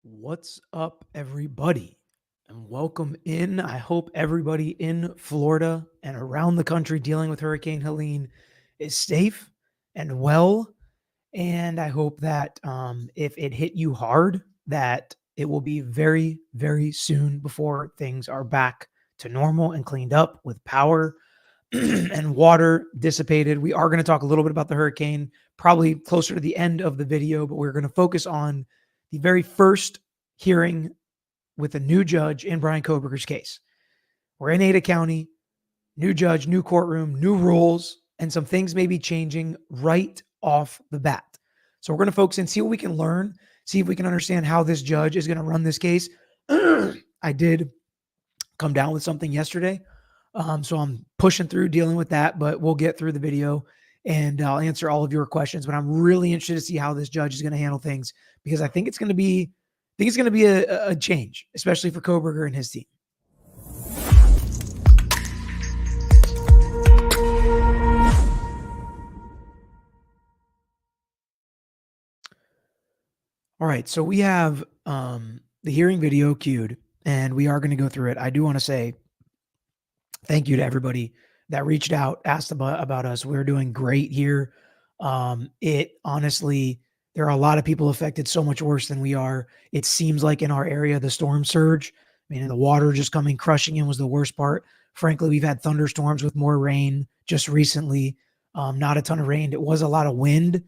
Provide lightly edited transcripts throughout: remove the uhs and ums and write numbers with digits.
What's up, everybody? And welcome in. I hope everybody in Florida and around the country dealing with Hurricane Helene is safe and well. And I hope that if it hit you hard, that it will be very, very soon before things are back to normal and cleaned up with power and water dissipated. We are going to talk a little bit about the hurricane, probably closer to the end of the video, but we're going to focus on the very first hearing with a new judge in Brian Kohberger's case. We're in Ada County, new judge, new courtroom, new rules, and some things may be changing right off the bat. So we're going to focus and see what we can learn, see if we can understand how this judge is going to run this case. I did come down with something yesterday, so I'm pushing through dealing with that, but we'll get through the video and I'll answer all of your questions. But I'm really interested to see how this judge is going to handle things because I think it's going to be a change, especially for Kohberger and his team. All right, so we have the hearing video queued, and we are going to go through it. I do want to say thank you to everybody that reached out, asked about us. We're doing great here. It honestly, there are a lot of people affected so much worse than we are. It seems like in our area, the storm surge, the water just coming crushing in was the worst part. Frankly, we've had thunderstorms with more rain just recently. Not a ton of rain. It was a lot of wind.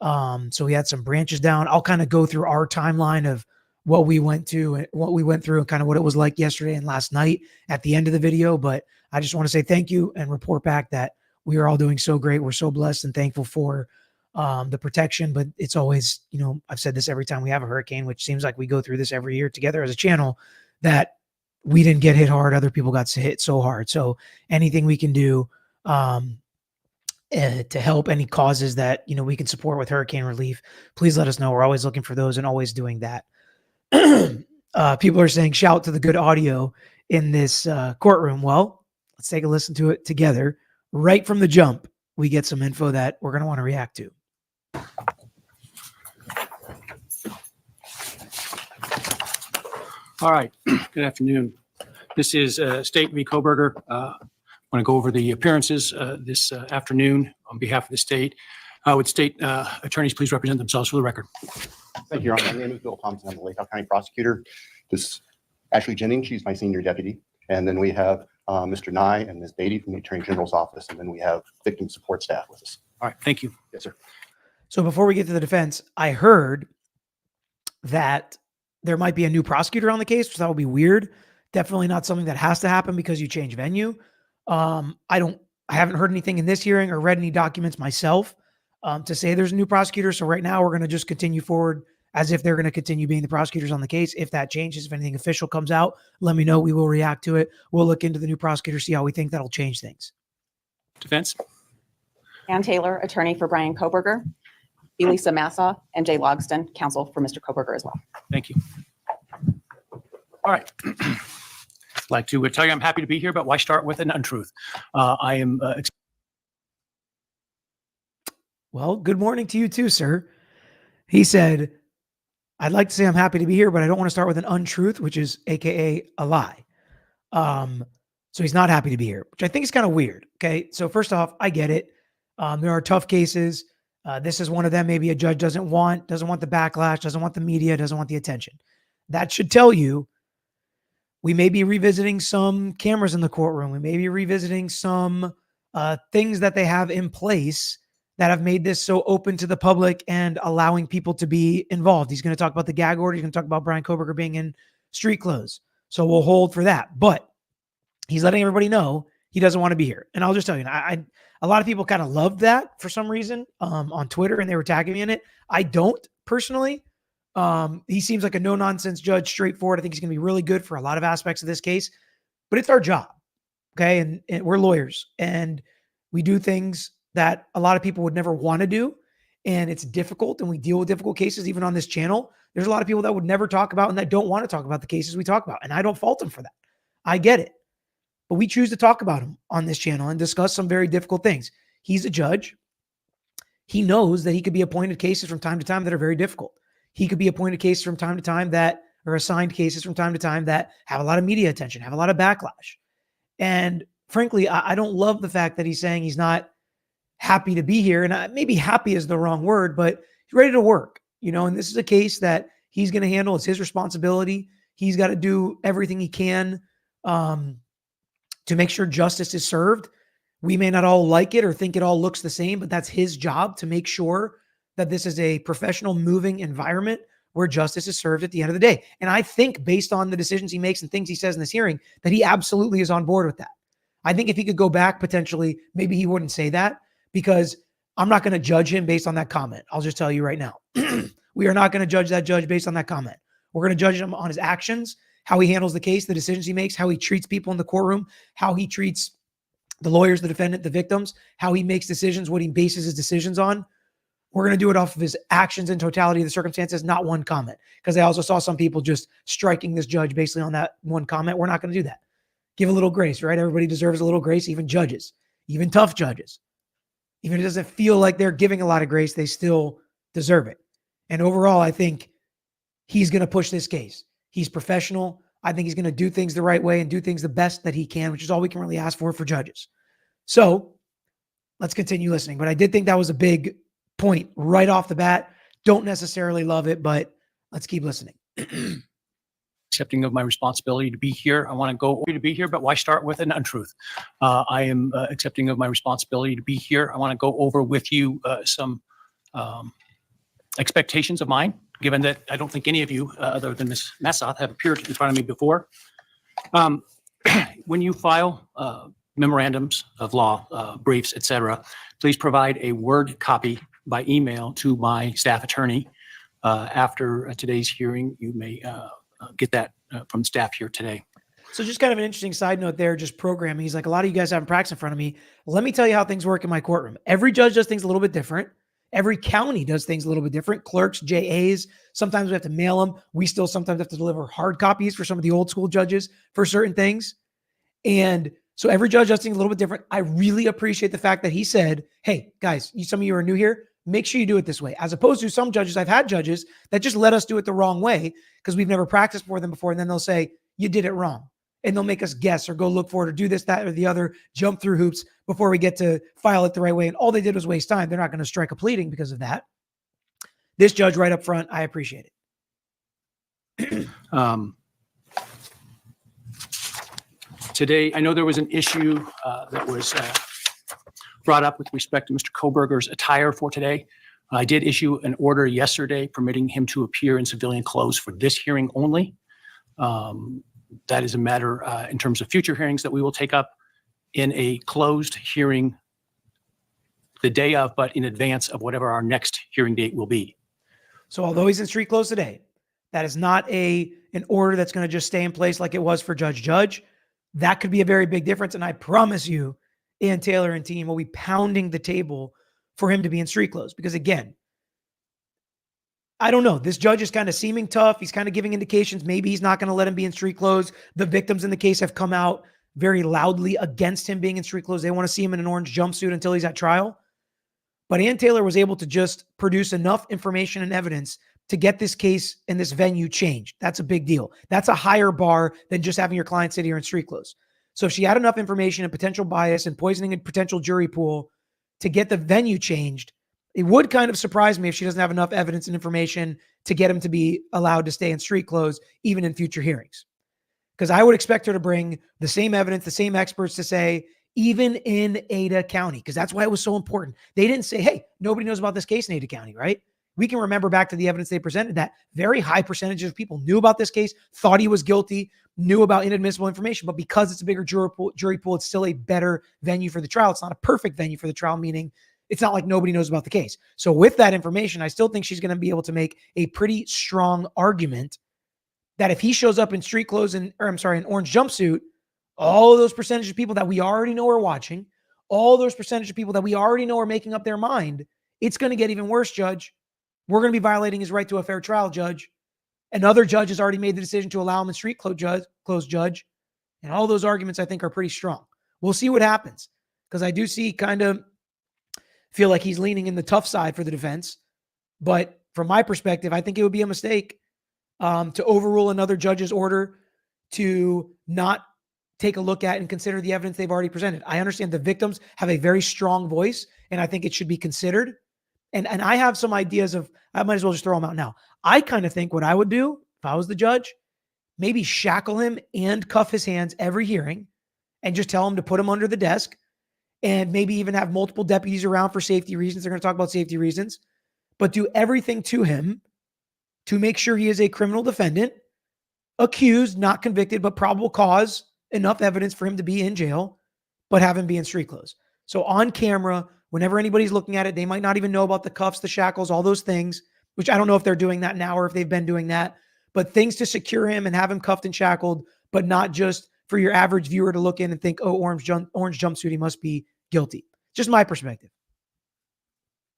So we had some branches down. I'll kind of go through our timeline of what we went through and kind of what it was like yesterday and last night at the end of the video. But I just want to say thank you and report back that we are all doing so great. We're so blessed and thankful for the protection, but it's always, I've said this every time we have a hurricane, which seems like we go through this every year together as a channel, that we didn't get hit hard. Other people got hit so hard. So anything we can do to help any causes that, we can support with hurricane relief, please let us know. We're always looking for those and always doing that. People are saying, shout to the good audio in this courtroom. Well, let's take a listen to it together. Right from the jump, we get some info that we're going to want to react to. All right. Good afternoon. This is State v. Kohberger. I want to go over the appearances this afternoon on behalf of the state. Would state attorneys please represent themselves for the record? Thank you, Your Honor. My name is Bill Thompson. I'm the Lake County prosecutor. This is Ashley Jennings. She's my senior deputy. And then we have Mr. Nye and Ms. Beatty from the Attorney General's office. And then we have victim support staff with us. All right. Thank you. Yes, sir. So before we get to the defense, I heard that there might be a new prosecutor on the case, which that would be weird. Definitely not something that has to happen because you change venue. I haven't heard anything in this hearing or read any documents myself to say there's a new prosecutor. So right now we're going to just continue forward as if they're going to continue being the prosecutors on the case. If that changes, if anything official comes out, let me know. We will react to it. We'll look into the new prosecutor, see how we think that'll change things. Defense. Ann Taylor, attorney for Brian Kohberger. Elisa Massa and Jay Logston, counsel for Mr. Kohberger as well. Thank you. All right. I'd like to tell you I'm happy to be here, but why start with an untruth? I am. Well, good morning to you too, sir. He said, I'd like to say I'm happy to be here, but I don't want to start with an untruth, which is AKA a lie. So he's not happy to be here, which I think is kind of weird. Okay. So first off, I get it. There are tough cases. This is one of them. Maybe a judge doesn't want the backlash, doesn't want the media, doesn't want the attention. That should tell you we may be revisiting some cameras in the courtroom. We may be revisiting some things that they have in place that have made this so open to the public and allowing people to be involved. He's going to talk about the gag order. He's going to talk about Brian Kohberger being in street clothes. So we'll hold for that. But he's letting everybody know he doesn't want to be here. And I'll just tell you, a lot of people kind of loved that for some reason on Twitter, and they were tagging me in it. I don't personally. He seems like a no-nonsense judge, straightforward. I think he's going to be really good for a lot of aspects of this case. But it's our job, okay? And we're lawyers, and we do things that a lot of people would never want to do, and it's difficult, and we deal with difficult cases even on this channel. There's a lot of people that would never talk about and that don't want to talk about the cases we talk about, and I don't fault them for that. I get it. But we choose to talk about them on this channel and discuss some very difficult things. He's a judge. He knows that he could be appointed cases from time to time that are very difficult. he could be appointed cases from time to time that, or assigned cases from time to time that have a lot of media attention, have a lot of backlash. And frankly, I don't love the fact that he's saying he's not happy to be here. And maybe happy is the wrong word, but he's ready to work, and this is a case that he's going to handle. It's his responsibility. He's got to do everything he can to make sure justice is served. We may not all like it or think it all looks the same, but that's his job to make sure that this is a professional, moving environment where justice is served at the end of the day. And I think based on the decisions he makes and things he says in this hearing, that he absolutely is on board with that. I think if he could go back potentially, maybe he wouldn't say that, because I'm not going to judge him based on that comment. I'll just tell you right now. We are not going to judge that judge based on that comment. We're going to judge him on his actions, how he handles the case, the decisions he makes, how he treats people in the courtroom, how he treats the lawyers, the defendant, the victims, how he makes decisions, what he bases his decisions on. We're going to do it off of his actions and totality of the circumstances, not one comment. Because I also saw some people just striking this judge basically on that one comment. We're not going to do that. Give a little grace, right? Everybody deserves a little grace, even judges, even tough judges. Even if it doesn't feel like they're giving a lot of grace, they still deserve it. And overall, I think he's going to push this case. He's professional. I think he's going to do things the right way and do things the best that he can, which is all we can really ask for judges. So let's continue listening. But I did think that was a big point right off the bat. Don't necessarily love it, but let's keep listening. Accepting of my responsibility to be here. I want to go to be here, but why start with an untruth? I am accepting of my responsibility to be here. I want to go over with you some expectations of mine, given that I don't think any of you, other than Ms. Massoth, have appeared in front of me before. When you file memorandums of law, briefs, etc., please provide a Word copy by email to my staff attorney. After today's hearing, you may get that from staff here today. So just kind of an interesting side note there, just programming. He's like, a lot of you guys haven't practiced in front of me. Let me tell you how things work in my courtroom. Every judge does things a little bit different. Every county does things a little bit different. Clerks, JAs, sometimes we have to mail them. We still sometimes have to deliver hard copies for some of the old school judges for certain things. And so every judge does things a little bit different. I really appreciate the fact that he said, hey, guys, some of you are new here. Make sure you do it this way. As opposed to some judges, I've had judges that just let us do it the wrong way because we've never practiced for them before. And then they'll say, you did it wrong. And they'll make us guess or go look for it or do this, that, or the other, jump through hoops before we get to file it the right way. And all they did was waste time. They're not going to strike a pleading because of that. This judge right up front, I appreciate it. Today, I know there was an issue that was brought up with respect to Mr. Kohberger's attire for today. I did issue an order yesterday permitting him to appear in civilian clothes for this hearing only. That is a matter in terms of future hearings that we will take up in a closed hearing the day of, but in advance of whatever our next hearing date will be. So although he's in street clothes today, that is not an order that's going to just stay in place like it was for Judge. That could be a very big difference. And I promise you, Ian Taylor and team will be pounding the table for him to be in street clothes. Because again, I don't know. This judge is kind of seeming tough. He's kind of giving indications. Maybe he's not going to let him be in street clothes. The victims in the case have come out very loudly against him being in street clothes. They want to see him in an orange jumpsuit until he's at trial. But Ian Taylor was able to just produce enough information and evidence to get this case and this venue changed. That's a big deal. That's a higher bar than just having your client sit here in street clothes. So if she had enough information and potential bias and poisoning and potential jury pool to get the venue changed, it would kind of surprise me if she doesn't have enough evidence and information to get him to be allowed to stay in street clothes, even in future hearings. Because I would expect her to bring the same evidence, the same experts to say, even in Ada County, because that's why it was so important. They didn't say, hey, nobody knows about this case in Ada County, right? We can remember back to the evidence they presented that very high percentage of people knew about this case, thought he was guilty, knew about inadmissible information, but because it's a bigger jury pool, it's still a better venue for the trial. It's not a perfect venue for the trial, meaning it's not like nobody knows about the case. So with that information, I still think she's going to be able to make a pretty strong argument that if he shows up in street clothes in orange jumpsuit, all of those percentage of people that we already know are watching, all those percentage of people that we already know are making up their mind, it's going to get even worse, Judge. We're going to be violating his right to a fair trial, Judge. Another judge has already made the decision to allow him in street clothes, Judge. And all those arguments, I think, are pretty strong. We'll see what happens, because I do see feel like he's leaning in the tough side for the defense. But from my perspective, I think it would be a mistake to overrule another judge's order to not take a look at and consider the evidence they've already presented. I understand the victims have a very strong voice, and I think it should be considered. And I have some ideas of, I might as well just throw them out now. I kind of think what I would do if I was the judge, maybe shackle him and cuff his hands every hearing and just tell him to put him under the desk, and maybe even have multiple deputies around for safety reasons. They're going to talk about safety reasons, but do everything to him to make sure he is a criminal defendant, accused, not convicted, but probable cause, enough evidence for him to be in jail, but have him be in street clothes. So on camera, whenever anybody's looking at it, they might not even know about the cuffs, the shackles, all those things, which I don't know if they're doing that now or if they've been doing that, but things to secure him and have him cuffed and shackled, but not just for your average viewer to look in and think, oh, orange jumpsuit, he must be guilty. Just my perspective.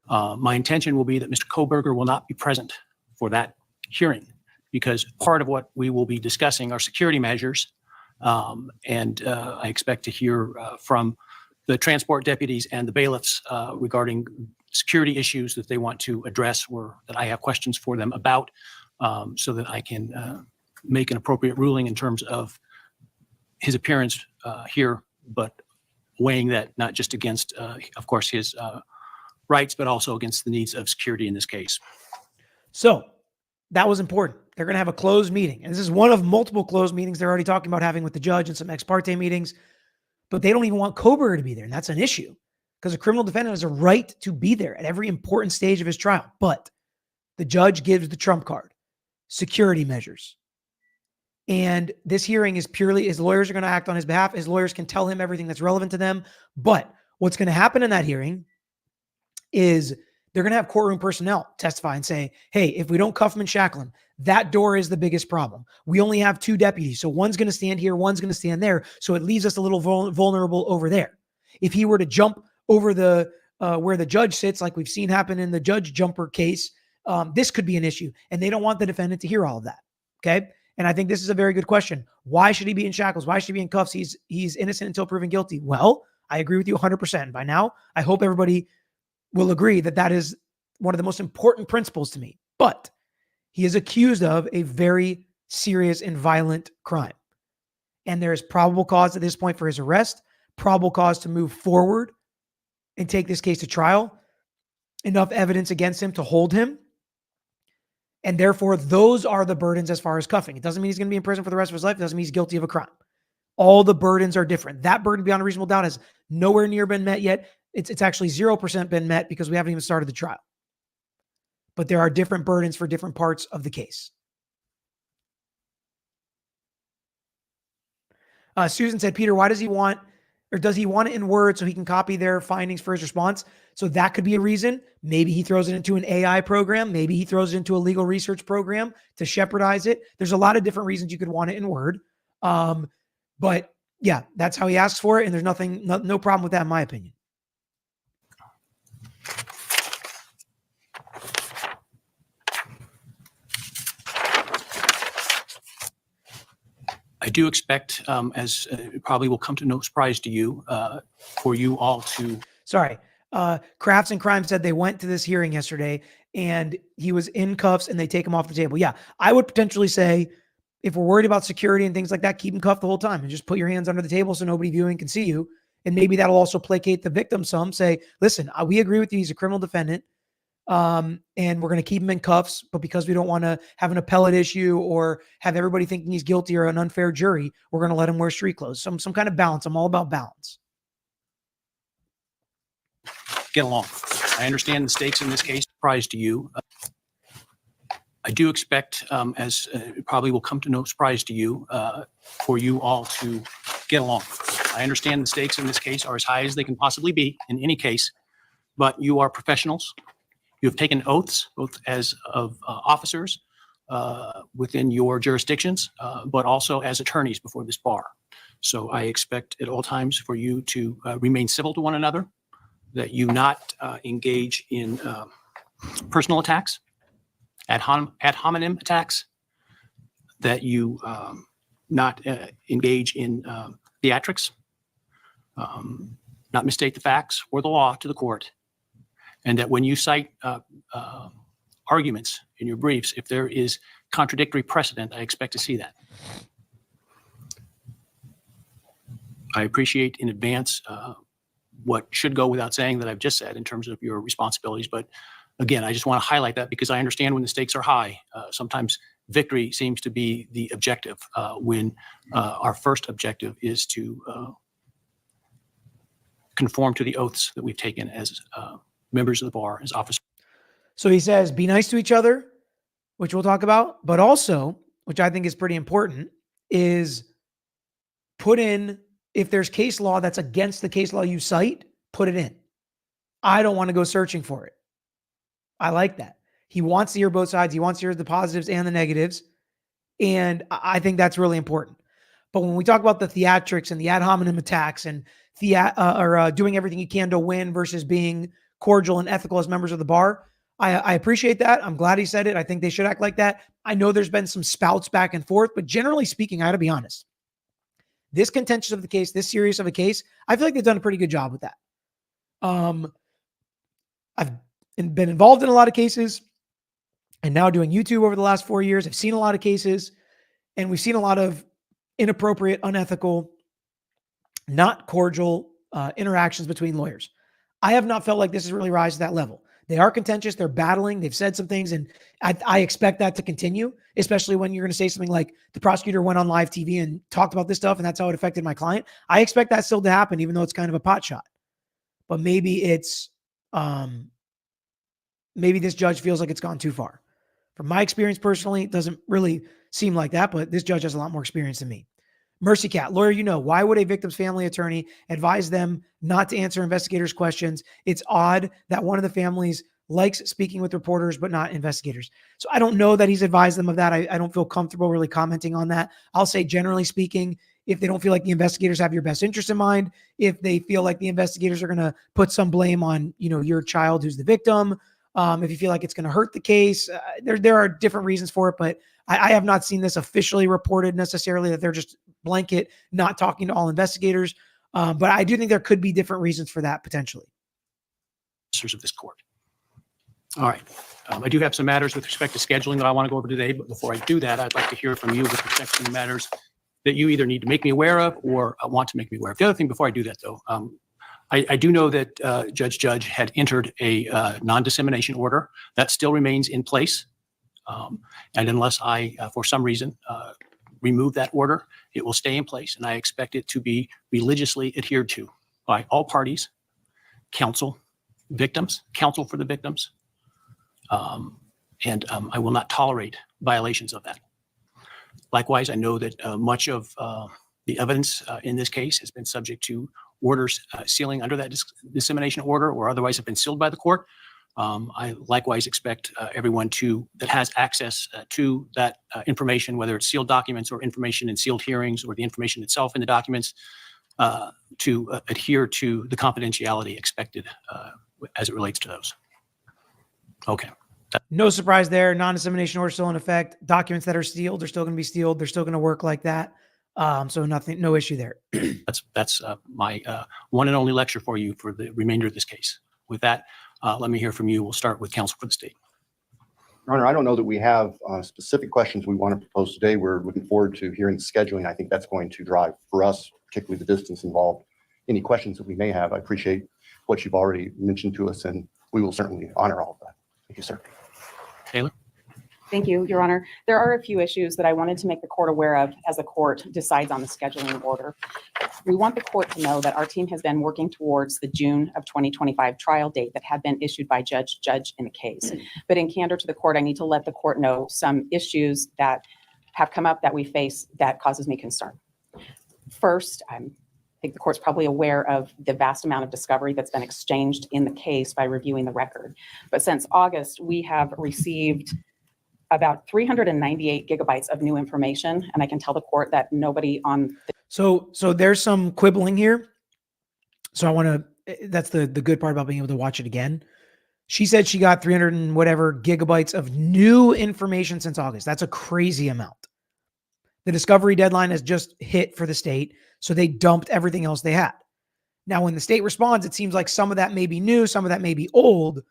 My intention will be that Mr. Kohberger will not be present for that hearing, because part of what we will be discussing are security measures. I expect to hear from the transport deputies and the bailiffs regarding security issues that they want to address, or that I have questions for them about, so that I can make an appropriate ruling in terms of his appearance here, but weighing that not just against, of course, his rights, but also against the needs of security in this case. So that was important. They're going to have a closed meeting. And this is one of multiple closed meetings they're already talking about having with the judge and some ex parte meetings, but they don't even want Kohberger to be there. And that's an issue because a criminal defendant has a right to be there at every important stage of his trial. But the judge gives the trump card, security measures. And this hearing is purely, his lawyers are going to act on his behalf. His lawyers can tell him everything that's relevant to them. But what's going to happen in that hearing is they're going to have courtroom personnel testify and say, hey, if we don't cuff him and shackle him, that door is the biggest problem. We only have 2 deputies. So one's going to stand here, one's going to stand there. So it leaves us a little vulnerable over there. If he were to jump over the where the judge sits, like we've seen happen in the judge jumper case, this could be an issue. And they don't want the defendant to hear all of that. Okay. And I think this is a very good question. Why should he be in shackles? Why should he be in cuffs? He's innocent until proven guilty. Well, I agree with you 100%. By now, I hope everybody will agree that that is one of the most important principles to me. But he is accused of a very serious and violent crime. And there is probable cause at this point for his arrest, probable cause to move forward and take this case to trial, enough evidence against him to hold him. And therefore, those are the burdens as far as cuffing. It doesn't mean he's going to be in prison for the rest of his life. It doesn't mean he's guilty of a crime. All the burdens are different. That burden beyond a reasonable doubt has nowhere near been met yet. It's actually 0% been met because we haven't even started the trial. But there are different burdens for different parts of the case. Susan said, Peter, why does he want, or does he want it in Word so he can copy their findings for his response? So that could be a reason. Maybe he throws it into an AI program. Maybe he throws it into a legal research program to shepherdize it. There's a lot of different reasons you could want it in Word. But yeah, that's how he asks for it. And there's no problem with that, in my opinion. I do expect, as it probably will come to no surprise to you, for you all to... Sorry. Crafts and Crime said they went to this hearing yesterday and he was in cuffs and they take him off the table. Yeah, I would potentially say, if we're worried about security and things like that, keep him cuffed the whole time and just put your hands under the table so nobody viewing can see you. And maybe that'll also placate the victim some. Say, listen, we agree with you. He's a criminal defendant. And we're going to keep him in cuffs, but because we don't want to have an appellate issue or have everybody thinking he's guilty or an unfair jury, we're going to let him wear street clothes. Some kind of balance. I'm all about balance. Get along. I understand the stakes in this case surprise to you. I do expect, as it probably will come to no surprise to you, for you all to get along. I understand the stakes in this case are as high as they can possibly be in any case, but you are professionals. You have taken oaths, both as of officers within your jurisdictions, but also as attorneys before this bar. So I expect at all times for you to remain civil to one another, that you not engage in personal attacks, ad hominem attacks, that you not engage in theatrics, not mistake the facts or the law to the court, and that when you cite arguments in your briefs. If there is contradictory precedent, I expect to see that. I appreciate in advance what should go without saying that I've just said in terms of your responsibilities. But again, I just want to highlight that because I understand when the stakes are high, sometimes victory seems to be the objective when our first objective is to conform to the oaths that we've taken as members of the bar, as officers. So he says, be nice to each other, which we'll talk about, but also, which I think is pretty important, is put in, if there's case law that's against the case law you cite, put it in. I don't want to go searching for it. I like that. He wants to hear both sides. He wants to hear the positives and the negatives. And I think that's really important. But when we talk about the theatrics and the ad hominem attacks and doing everything you can to win versus being cordial and ethical as members of the bar, I appreciate that. I'm glad he said it. I think they should act like that. I know there's been some spouts back and forth, but generally speaking, I got to be honest. This contentious of the case, this serious of a case, I feel like they've done a pretty good job with that. I've been involved in a lot of cases and now doing YouTube over the last 4 years. I've seen a lot of cases and we've seen a lot of inappropriate, unethical, not cordial interactions between lawyers. I have not felt like this has really rise to that level. They are contentious. They're battling. They've said some things, and I expect that to continue, especially when you're going to say something like the prosecutor went on live TV and talked about this stuff, and that's how it affected my client. I expect that still to happen, even though it's kind of a pot shot. But maybe it's maybe this judge feels like it's gone too far. From my experience personally, it doesn't really seem like that, but this judge has a lot more experience than me. Mercy Cat, lawyer, why would a victim's family attorney advise them not to answer investigators' questions? It's odd that one of the families likes speaking with reporters, but not investigators. So I don't know that he's advised them of that. I don't feel comfortable really commenting on that. I'll say, generally speaking, if they don't feel like the investigators have your best interest in mind, if they feel like the investigators are going to put some blame on, your child who's the victim, if you feel like it's going to hurt the case, there are different reasons for it, but I have not seen this officially reported necessarily that they're just blanket not talking to all investigators. But I do think there could be different reasons for that potentially. Of this court. All right. I do have some matters with respect to scheduling that I want to go over today, but before I do that, I'd like to hear from you with respect to the matters that you either need to make me aware of or want to make me aware of. The other thing before I do that, though, I do know that Judge had entered a non-dissemination order. That still remains in place. And unless I, for some reason, remove that order, it will stay in place. And I expect it to be religiously adhered to by all parties, counsel, victims, counsel for the victims. And I will not tolerate violations of that. Likewise, I know that much of the evidence in this case has been subject to orders sealing under that dissemination order or otherwise have been sealed by the court. I likewise expect everyone that has access to that information, whether it's sealed documents or information in sealed hearings or the information itself in the documents, to adhere to the confidentiality expected as it relates to those. Okay. No surprise there. Non-dissemination order still in effect. Documents that are sealed are still going to be sealed. They're still going to work like that. So no issue there. That's my one and only lecture for you for the remainder of this case. With that, let me hear from you. We'll start with counsel for the state. Your Honor, I don't know that we have specific questions we want to propose today. We're looking forward to hearing the scheduling. I think that's going to drive for us, particularly the distance involved, any questions that we may have. I appreciate what you've already mentioned to us, and we will certainly honor all of that. Thank you, sir. Taylor? Thank you, Your Honor. There are a few issues that I wanted to make the court aware of as the court decides on the scheduling order. We want the court to know that our team has been working towards the June of 2025 trial date that had been issued by judge in the case. But in candor to the court, I need to let the court know some issues that have come up that we face that causes me concern. First, I think the court's probably aware of the vast amount of discovery that's been exchanged in the case by reviewing the record. But since August, we have received about 398 gigabytes of new information. And I can tell the court that nobody on So there's some quibbling here. So I want to, that's the good part about being able to watch it again. She said she got 300 and whatever gigabytes of new information since August. That's a crazy amount. The discovery deadline has just hit for the state. So they dumped everything else they had. Now, when the state responds, it seems like some of that may be new, some of that may be old,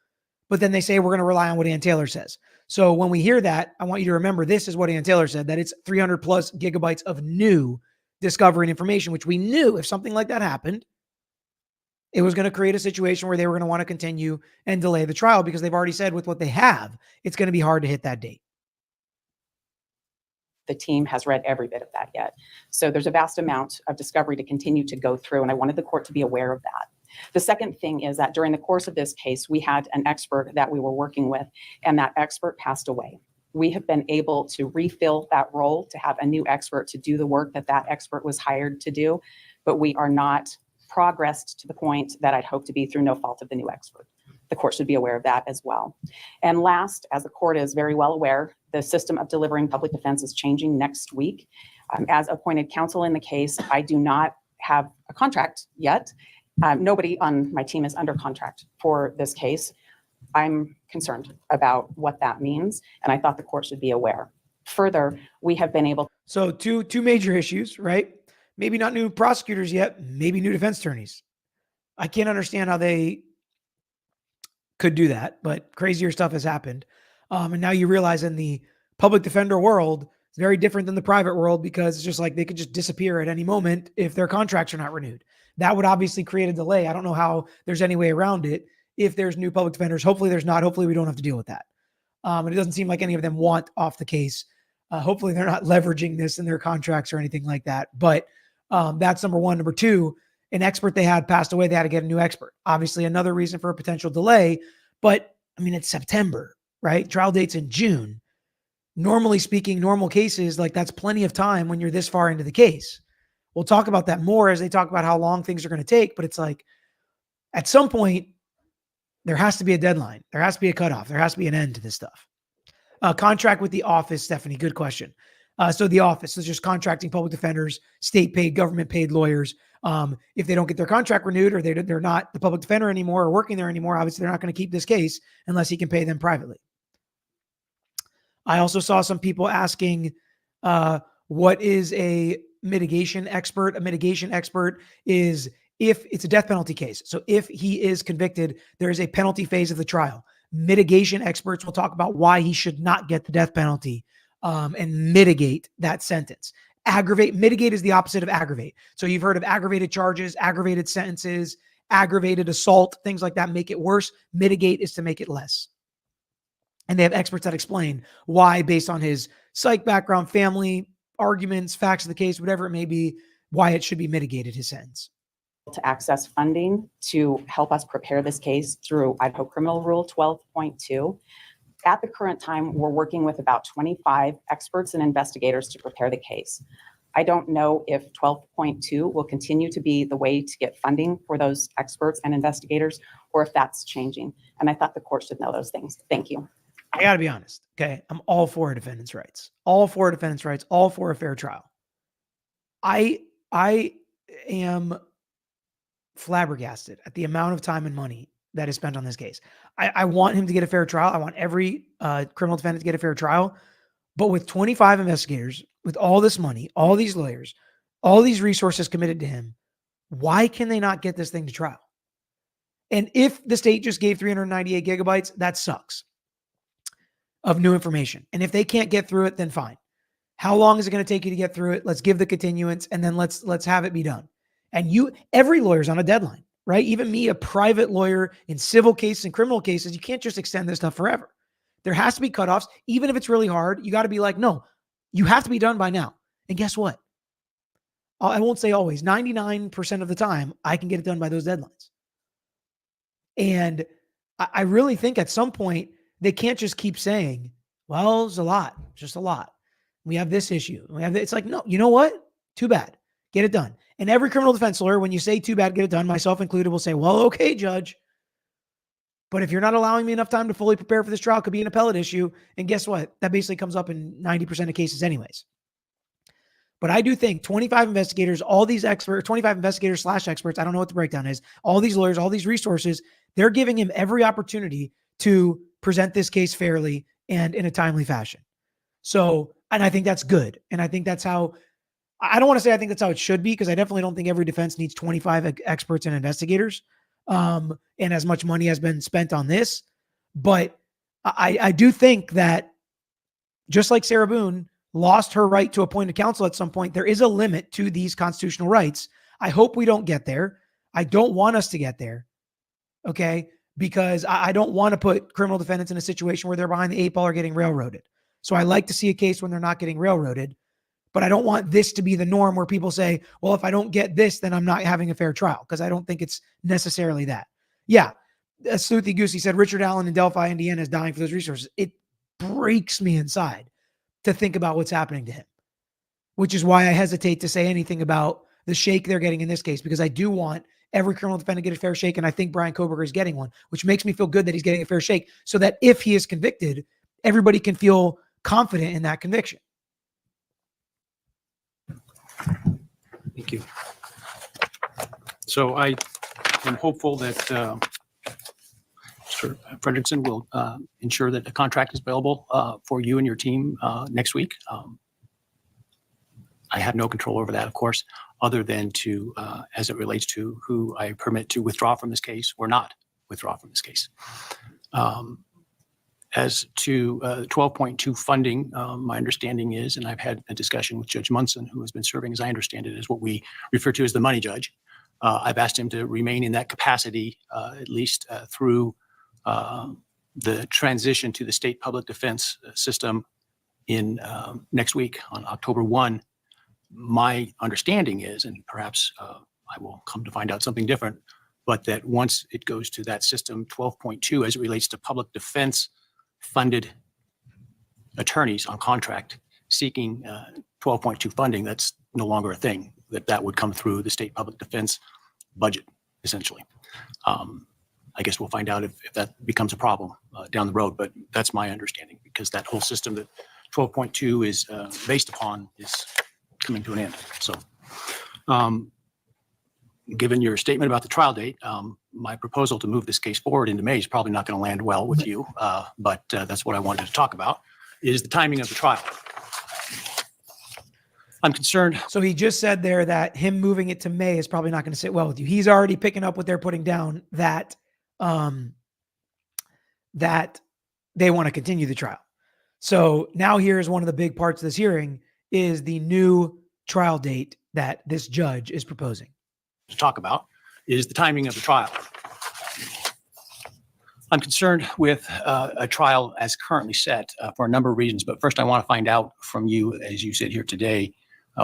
but then they say we're going to rely on what Ann Taylor says. So when we hear that, I want you to remember this is what Ann Taylor said, that it's 300 plus gigabytes of new discovery and information, which we knew if something like that happened, it was going to create a situation where they were going to want to continue and delay the trial because they've already said with what they have, it's going to be hard to hit that date. The team has read every bit of that yet. So there's a vast amount of discovery to continue to go through, and I wanted the court to be aware of that. The second thing is that during the course of this case, we had an expert that we were working with, and that expert passed away. We have been able to refill that role, to have a new expert to do the work that that expert was hired to do, but we are not progressed to the point that I'd hope to be through no fault of the new expert. The court should be aware of that as well. And last, as the court is very well aware, the system of delivering public defense is changing next week. As appointed counsel in the case, I do not have a contract yet. Nobody on my team is under contract for this case. I'm concerned about what that means, and I thought the court should be aware. Further, we have been able. So two major issues, right? Maybe not new prosecutors yet, maybe new defense attorneys. I can't understand how they could do that, but crazier stuff has happened. And now you realize in the public defender world, it's very different than the private world because it's just like they could just disappear at any moment if their contracts are not renewed. That would obviously create a delay. I don't know how there's any way around it if there's new public defenders. Hopefully there's not. Hopefully we don't have to deal with that. And it doesn't seem like any of them want off the case. Hopefully they're not leveraging this in their contracts or anything like that. But that's number one. Number two, an expert they had passed away. They had to get a new expert. Obviously another reason for a potential delay. But I mean, it's September, right? Trial date's in June. Normally speaking, normal cases, like that's plenty of time when you're this far into the case. We'll talk about that more as they talk about how long things are going to take. But it's like at some point, there has to be a deadline. There has to be a cutoff. There has to be an end to this stuff. Contract with the office, Stephanie, good question. So the office is just contracting public defenders, state paid, government paid lawyers. If they don't get their contract renewed or they're not the public defender anymore or working there anymore, obviously they're not going to keep this case unless he can pay them privately. I also saw some people asking, what is a mitigation expert? A mitigation expert is if it's a death penalty case. So if he is convicted, there is a penalty phase of the trial. Mitigation experts will talk about why he should not get the death penalty and mitigate that sentence. Mitigate is the opposite of aggravate. So you've heard of aggravated charges, aggravated sentences, aggravated assault, things like that make it worse. Mitigate is to make it less. And they have experts that explain why, based on his psych background, family, arguments, facts of the case, whatever it may be, why it should be mitigated, his sentence. To access funding to help us prepare this case through Idaho Criminal Rule 12.2. At the current time, we're working with about 25 experts and investigators to prepare the case. I don't know if 12.2 will continue to be the way to get funding for those experts and investigators, or if that's changing. And I thought the court should know those things. Thank you. I got to be honest. Okay. I'm all for defendants' rights, all for defendants' rights, all for a fair trial. I am flabbergasted at the amount of time and money that is spent on this case. I want him to get a fair trial. I want every criminal defendant to get a fair trial. But with 25 investigators, with all this money, all these lawyers, all these resources committed to him, why can they not get this thing to trial? And if the state just gave 398 gigabytes, that sucks of new information. And if they can't get through it, then fine. How long is it going to take you to get through it? Let's give the continuance and then let's have it be done. And every lawyer's on a deadline, right? Even me, a private lawyer in civil cases and criminal cases, you can't just extend this stuff forever. There has to be cutoffs. Even if it's really hard, you got to be like, no, you have to be done by now. And guess what? I won't say always, 99% of the time, I can get it done by those deadlines. And I really think at some point, they can't just keep saying, well, it's a lot, just a lot. We have this issue. It's like, no, you know what? Too bad. Get it done. And every criminal defense lawyer, when you say too bad, get it done, myself included, will say, well, okay, judge. But if you're not allowing me enough time to fully prepare for this trial, it could be an appellate issue. And guess what? That basically comes up in 90% of cases anyways. But I do think 25 investigators, all these experts, 25 investigators / experts, I don't know what the breakdown is, all these lawyers, all these resources, they're giving him every opportunity to present this case fairly and in a timely fashion. So, and I think that's good. And I think that's how, I don't want to say I think that's how it should be, because I definitely don't think every defense needs 25 experts and investigators. And as much money has been spent on this. But I do think that just like Sarah Boone lost her right to appointed counsel at some point, there is a limit to these constitutional rights. I hope we don't get there. I don't want us to get there. Okay. Because I don't want to put criminal defendants in a situation where they're behind the 8 ball or getting railroaded. So I like to see a case when they're not getting railroaded, but I don't want this to be the norm where people say, well, if I don't get this, then I'm not having a fair trial. Because I don't think it's necessarily that. Yeah. As Sleuthy Goosey said, Richard Allen in Delphi, Indiana is dying for those resources. It breaks me inside to think about what's happening to him, which is why I hesitate to say anything about the shake they're getting in this case, because I do want every criminal defendant to get a fair shake. And I think Brian Kohberger is getting one, which makes me feel good that he's getting a fair shake so that if he is convicted, everybody can feel confident in that conviction. Thank you. So I am hopeful that Mr. Frederickson will ensure that the contract is available for you and your team next week. I have no control over that, of course, other than to, as it relates to who I permit to withdraw from this case or not withdraw from this case. As to 12.2 funding, my understanding is, and I've had a discussion with Judge Munson, who has been serving, as I understand it, as what we refer to as the money judge. I've asked him to remain in that capacity, at least through the transition to the state public defense system in next week on October 1. My understanding is, and perhaps I will come to find out something different, but that once it goes to that system, 12.2, as it relates to public defense funded attorneys on contract seeking 12.2 funding, that's no longer a thing, that would come through the state public defense budget, essentially. I guess we'll find out if that becomes a problem down the road, but that's my understanding, because that whole system that 12.2 is based upon is coming to an end. So given your statement about the trial date, my proposal to move this case forward into May is probably not going to land well with you, but that's what I wanted to talk about, is the timing of the trial. I'm concerned. So he just said there that him moving it to May is probably not going to sit well with you. He's already picking up what they're putting down, that that they want to continue the trial. So now here's one of the big parts of this hearing is the new trial date that this judge is proposing. To talk about is the timing of the trial. I'm concerned with a trial as currently set for a number of reasons, but first I want to find out from you, as you sit here today,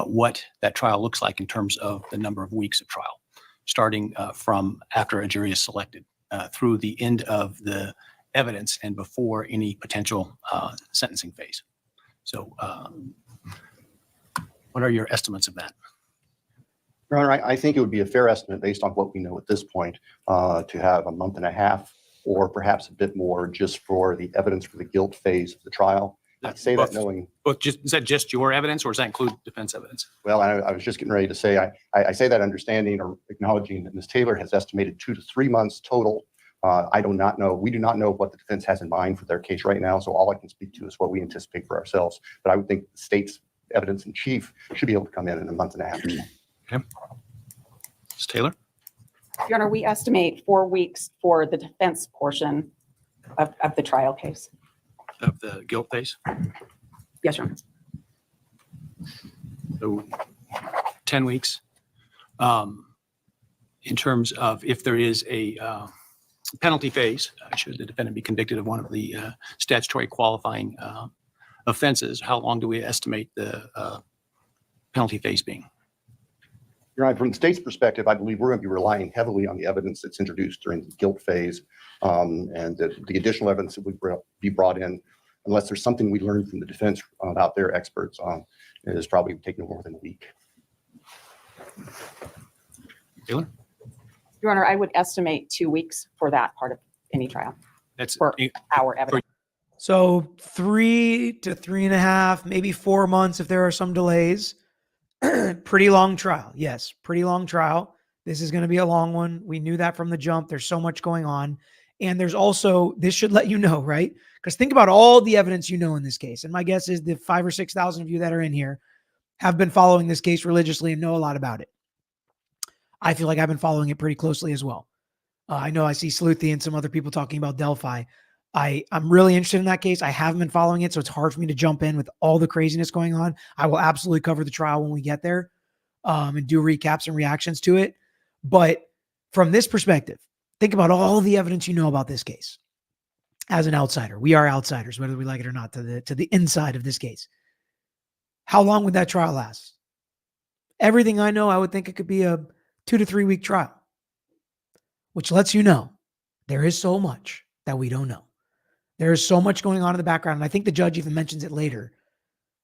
what that trial looks like in terms of the number of weeks of trial, starting from after a jury is selected through the end of the evidence and before any potential sentencing phase. So what are your estimates of that? Your Honor, I think it would be a fair estimate based on what we know at this point to have a month and a half or perhaps a bit more just for the evidence for the guilt phase of the trial. I say that knowing. But is that just your evidence, or does that include defense evidence? Well, I was just getting ready to say, I say that understanding or acknowledging that Ms. Taylor has estimated 2 to 3 months total. I do not know. We do not know what the defense has in mind for their case right now. So all I can speak to is what we anticipate for ourselves. But I would think the state's evidence in chief should be able to come in a month and a half. Okay. Ms. Taylor? Your Honor, we estimate 4 weeks for the defense portion of the trial case. Of the guilt phase? Yes, Your Honor. So 10 weeks. In terms of if there is a penalty phase, should the defendant be convicted of one of the statutory qualifying offenses, how long do we estimate the penalty phase being? Your Honor, from the state's perspective, I believe we're going to be relying heavily on the evidence that's introduced during the guilt phase, and the additional evidence that would be brought in, unless there's something we learned from the defense about their experts, is probably taking more than a week. Taylor? Your Honor, I would estimate 2 weeks for that part of any trial That's for our evidence. So 3 to 3.5, maybe 4 months if there are some delays. Pretty long trial. Yes, pretty long trial. This is going to be a long one. We knew that from the jump. There's so much going on. And there's also, this should let you know, right? Because think about all the evidence you know in this case. And my guess is the 5,000 or 6,000 of you that are in here have been following this case religiously and know a lot about it. I feel like I've been following it pretty closely as well. I know I see Sleuthy and some other people talking about Delphi. I'm really interested in that case. I haven't been following it, so it's hard for me to jump in with all the craziness going on. I will absolutely cover the trial when we get there, and do recaps and reactions to it. But from this perspective, think about all the evidence you know about this case. As an outsider, we are outsiders, whether we like it or not, to the inside of this case. How long would that trial last? Everything I know, I would think it could be a 2 to 3 week trial, which lets you know there is so much that we don't know. There is so much going on in the background. And I think the judge even mentions it later.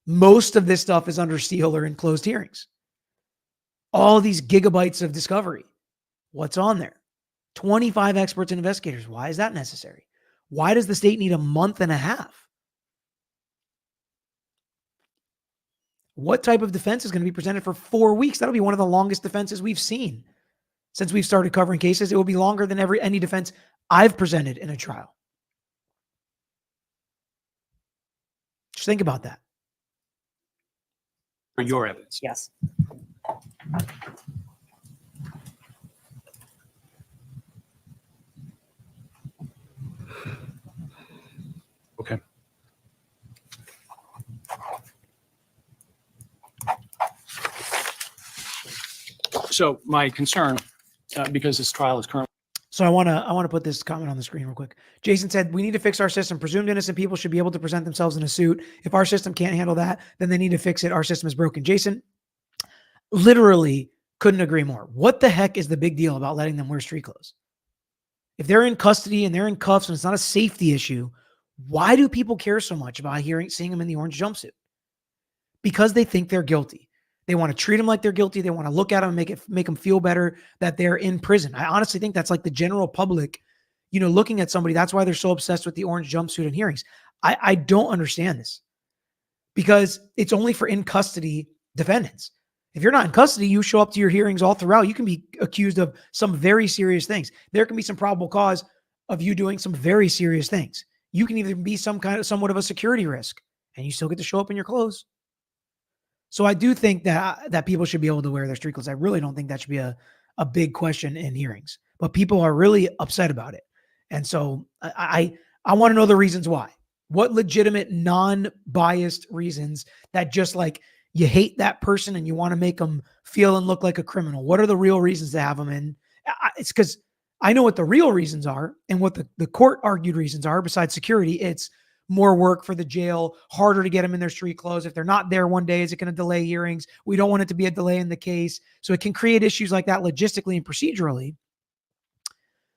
Most of this stuff is under seal or in closed hearings. All these gigabytes of discovery. What's on there? 25 experts and investigators. Why is that necessary? Why does the state need a month and a half? What type of defense is going to be presented for 4 weeks? That'll be one of the longest defenses we've seen since we've started covering cases. It will be longer than any defense I've presented in a trial. Just think about that. For your evidence. Yes. Okay. So my concern, because this trial is currently. So I want to put this comment on the screen real quick. Jason said, we need to fix our system. Presumed innocent people should be able to present themselves in a suit. If our system can't handle that, then they need to fix it. Our system is broken. Jason, literally couldn't agree more. What the heck is the big deal about letting them wear street clothes? If they're in custody and they're in cuffs and it's not a safety issue, why do people care so much about seeing them in the orange jumpsuit? Because they think they're guilty. They want to treat them like they're guilty. They want to look at them and make them feel better that they're in prison. I honestly think that's like the general public, looking at somebody. That's why they're so obsessed with the orange jumpsuit in hearings. I don't understand this, because it's only for in custody defendants. If you're not in custody, you show up to your hearings all throughout. You can be accused of some very serious things. There can be some probable cause of you doing some very serious things. You can even be somewhat of a security risk, and you still get to show up in your clothes. So I do think that people should be able to wear their street clothes. I really don't think that should be a big question in hearings, but people are really upset about it. And so I want to know the reasons why. What legitimate, non-biased reasons that just like you hate that person and you want to make them feel and look like a criminal? What are the real reasons to have them in? It's because I know what the real reasons are and what the court argued reasons are. Besides security, it's more work for the jail, harder to get them in their street clothes. If they're not there one day, is it going to delay hearings? We don't want it to be a delay in the case. So it can create issues like that logistically and procedurally.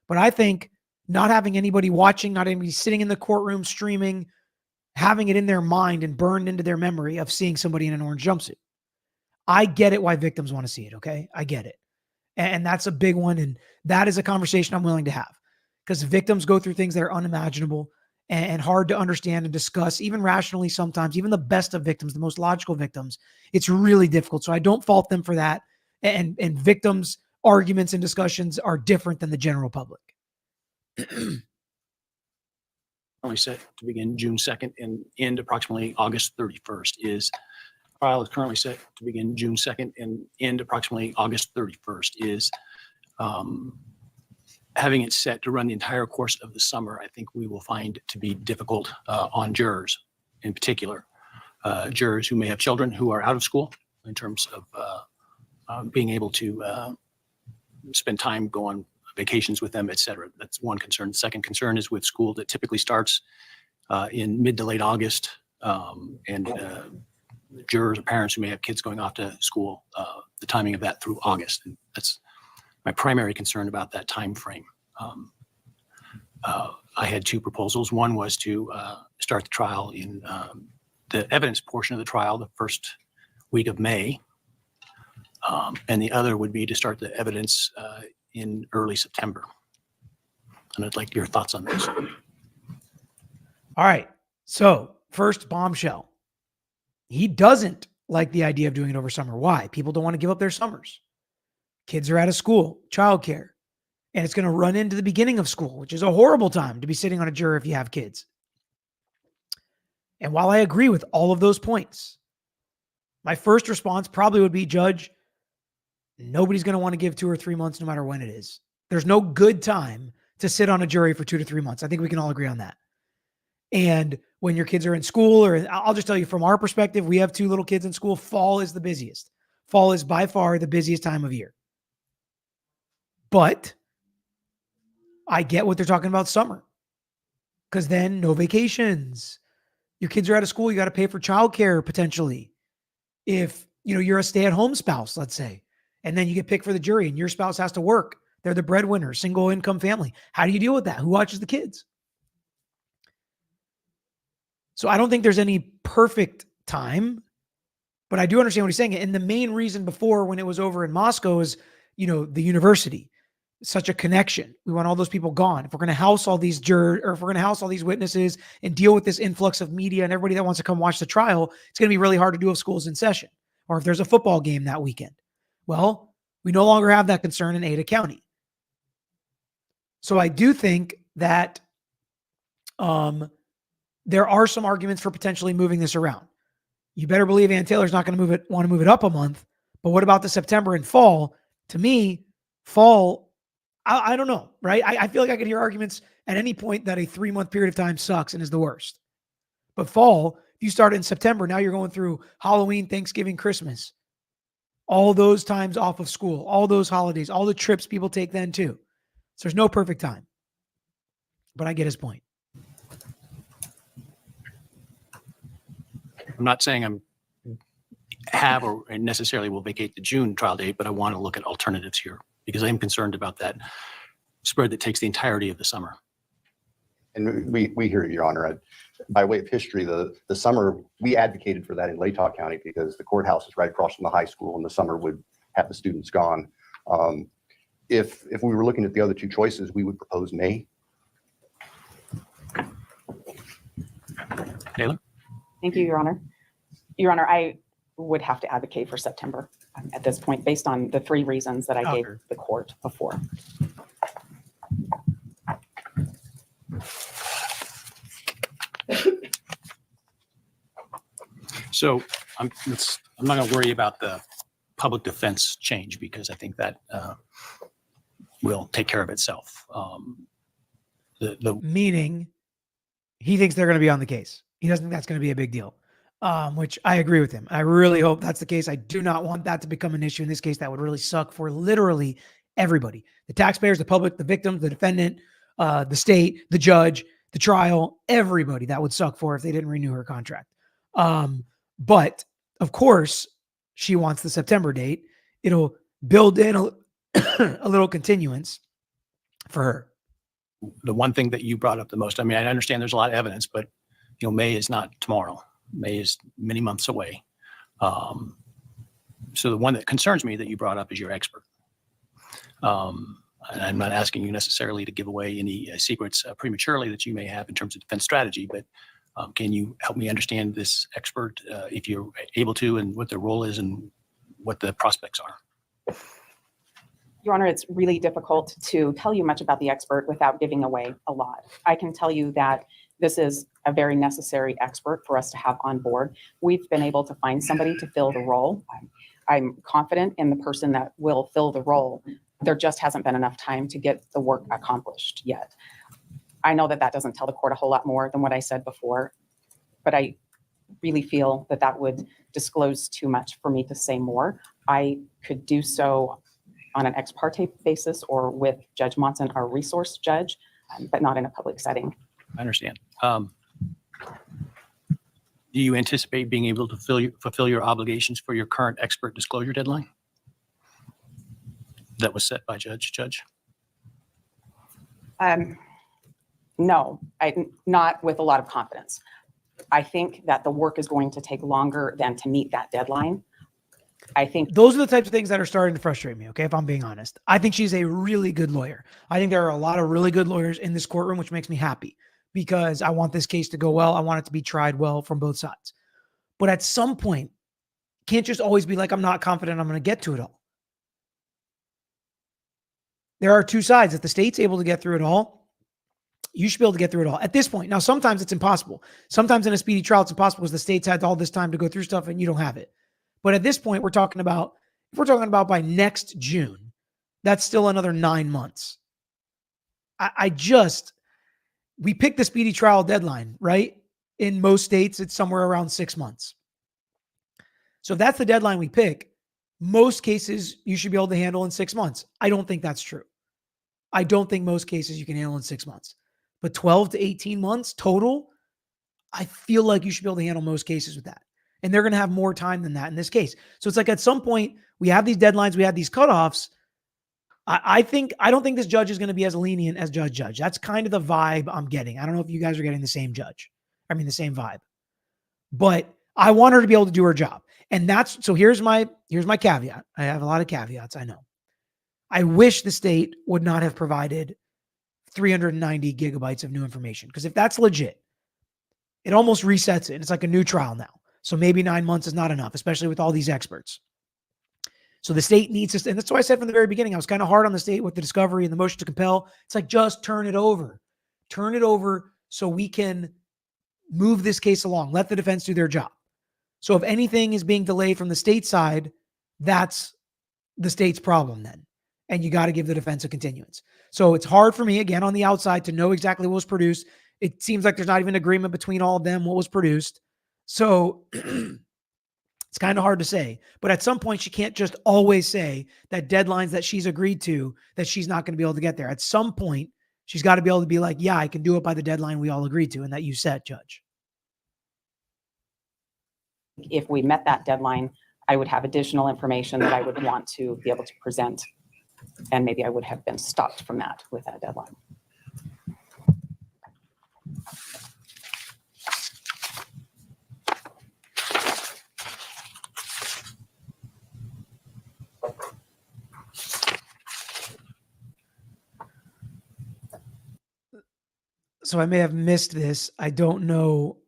But I think not having anybody watching, not anybody sitting in the courtroom streaming, having it in their mind and burned into their memory of seeing somebody in an orange jumpsuit. I get it why victims want to see it, okay? I get it. And that's a big one. And that is a conversation I'm willing to have, because victims go through things that are unimaginable and hard to understand and discuss, even rationally sometimes. Even the best of victims, the most logical victims, it's really difficult. So I don't fault them for that. And victims' arguments and discussions are different than the general public. Only set to begin June 2nd and end approximately August 31st. Trial is currently set to begin June 2nd and end approximately August 31st. Having it set to run the entire course of the summer, I think we will find to be difficult on jurors in particular. Jurors who may have children who are out of school, in terms of being able to spend time, go on vacations with them, et cetera. That's one concern. The second concern is with school that typically starts in mid to late August, and jurors or parents who may have kids going off to school, the timing of that through August. And that's my primary concern about that time frame. I had two proposals. One was to start the trial in the evidence portion of the trial the first week of May, and the other would be to start the evidence in early September. And I'd like your thoughts on this. All right. So first bombshell. He doesn't like the idea of doing it over summer. Why? People don't want to give up their summers. Kids are out of school, childcare, and it's going to run into the beginning of school, which is a horrible time to be sitting on a jury if you have kids. And while I agree with all of those points, my first response probably would be, Judge, nobody's going to want to give 2 or 3 months no matter when it is. There's no good time to sit on a jury for 2 to 3 months. I think we can all agree on that. And when your kids are in school, or I'll just tell you from our perspective, we have 2 little kids in school. Fall is the busiest. Fall is by far the busiest time of year. But I get what they're talking about summer, because then no vacations. Your kids are out of school. You got to pay for childcare potentially. If you're a stay-at-home spouse, let's say, and then you get picked for the jury and your spouse has to work. They're the breadwinner, single income family. How do you deal with that? Who watches the kids? So I don't think there's any perfect time, but I do understand what he's saying. And the main reason before, when it was over in Moscow, is, the university, such a connection. We want all those people gone. If we're going to house all these jurors, or if we're going to house all these witnesses and deal with this influx of media and everybody that wants to come watch the trial, it's going to be really hard to do if school's in session, or if there's a football game that weekend. Well, we no longer have that concern in Ada County. So I do think that there are some arguments for potentially moving this around. You better believe Ann Taylor's not going to want to move it up a month. But what about the September and fall? To me, fall, I don't know, right? I feel like I could hear arguments at any point that a 3-month period of time sucks and is the worst. But fall, if you start in September, now you're going through Halloween, Thanksgiving, Christmas, all those times off of school, all those holidays, all the trips people take then too. So there's no perfect time. But I get his point. I'm not saying I'm have or necessarily will vacate the June trial date, but I want to look at alternatives here because I'm concerned about that spread that takes the entirety of the summer. And we hear you, Your Honor. By way of history, the summer, we advocated for that in Latah County because the courthouse is right across from the high school, and the summer would have the students gone. If we were looking at the other 2 choices, we would propose May. Taylor? Thank you, Your Honor. Your Honor, I would have to advocate for September at this point, based on the 3 reasons that I gave the court before. So I'm not going to worry about the public defense change because I think that will take care of itself. Meaning he thinks they're going to be on the case. He doesn't think that's going to be a big deal, which I agree with him. I really hope that's the case. I do not want that to become an issue in this case. That would really suck for literally everybody: the taxpayers, the public, the victims, the defendant, the state, the judge, the trial, everybody. That would suck for if they didn't renew her contract. But of course, she wants the September date. It'll build in a little continuance for her. The one thing that you brought up the most, I mean, I understand there's a lot of evidence, but May is not tomorrow. May is many months away. So the one that concerns me that you brought up is your expert. And I'm not asking you necessarily to give away any secrets prematurely that you may have in terms of defense strategy, but can you help me understand this expert if you're able to, and what their role is and what the prospects are? Your Honor, it's really difficult to tell you much about the expert without giving away a lot. I can tell you that this is a very necessary expert for us to have on board. We've been able to find somebody to fill the role. I'm confident in the person that will fill the role. There just hasn't been enough time to get the work accomplished yet. I know that that doesn't tell the court a whole lot more than what I said before, but I really feel that that would disclose too much for me to say more. I could do so on an ex parte basis or with Judge Monson, our resource judge, but not in a public setting. I understand. Do you anticipate being able to fulfill your obligations for your current expert disclosure deadline that was set by Judge? No, not with a lot of confidence. I think that the work is going to take longer than to meet that deadline. I think those are the types of things that are starting to frustrate me. Okay. If I'm being honest, I think she's a really good lawyer. I think there are a lot of really good lawyers in this courtroom, which makes me happy because I want this case to go well. I want it to be tried well from both sides. But at some point, can't just always be like, I'm not confident I'm going to get to it all. There are 2 sides. If the state's able to get through it all, you should be able to get through it all at this point. Now, sometimes it's impossible. Sometimes in a speedy trial, it's impossible because the state's had all this time to go through stuff and you don't have it. But at this point, if we're talking about by next June, that's still another 9 months. I just, we pick the speedy trial deadline, right? In most states, it's somewhere around 6 months. So if that's the deadline we pick, most cases you should be able to handle in 6 months. I don't think that's true. I don't think most cases you can handle in 6 months. But 12 to 18 months total, I feel like you should be able to handle most cases with that. And they're going to have more time than that in this case. So it's like at some point, we have these deadlines, we have these cutoffs. I don't think this judge is going to be as lenient as Judge. That's kind of the vibe I'm getting. I don't know if you guys are getting the same the same vibe. But I want her to be able to do her job. And so here's my caveat. I have a lot of caveats, I know. I wish the state would not have provided 390 gigabytes of new information. Because if that's legit, it almost resets it. And it's like a new trial now. So maybe 9 months is not enough, especially with all these experts. So the state needs to, and that's why I said from the very beginning, I was kind of hard on the state with the discovery and the motion to compel. It's like, just turn it over. Turn it over so we can move this case along. Let the defense do their job. So if anything is being delayed from the state side, that's the state's problem then. And you got to give the defense a continuance. So it's hard for me, again, on the outside to know exactly what was produced. It seems like there's not even agreement between all of them what was produced. So it's kind of hard to say. But at some point, she can't just always say that deadlines that she's agreed to, that she's not going to be able to get there. At some point, she's got to be able to be like, yeah, I can do it by the deadline we all agreed to and that you set, Judge. If we met that deadline, I would have additional information that I would want to be able to present. And maybe I would have been stopped from that with that deadline. So I may have missed this. I don't know.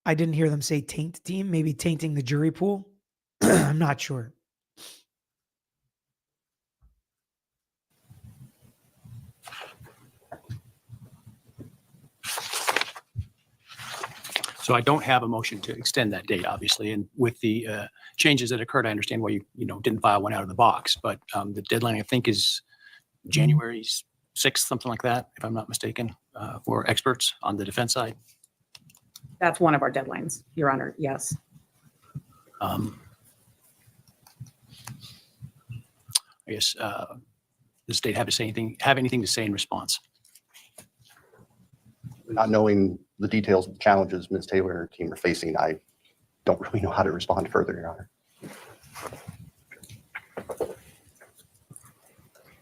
I didn't hear them say taint team, maybe tainting the jury pool. I'm not sure. So I don't have a motion to extend that date, obviously. And with the changes that occurred, I understand why you didn't file one out of the box. But the deadline, I think, is January 6th, something like that, if I'm not mistaken, for experts on the defense side. That's one of our deadlines, Your Honor. Yes. I guess the state have anything to say in response? Not knowing the details of the challenges Ms. Taylor and her team are facing, I don't really know how to respond further, Your Honor.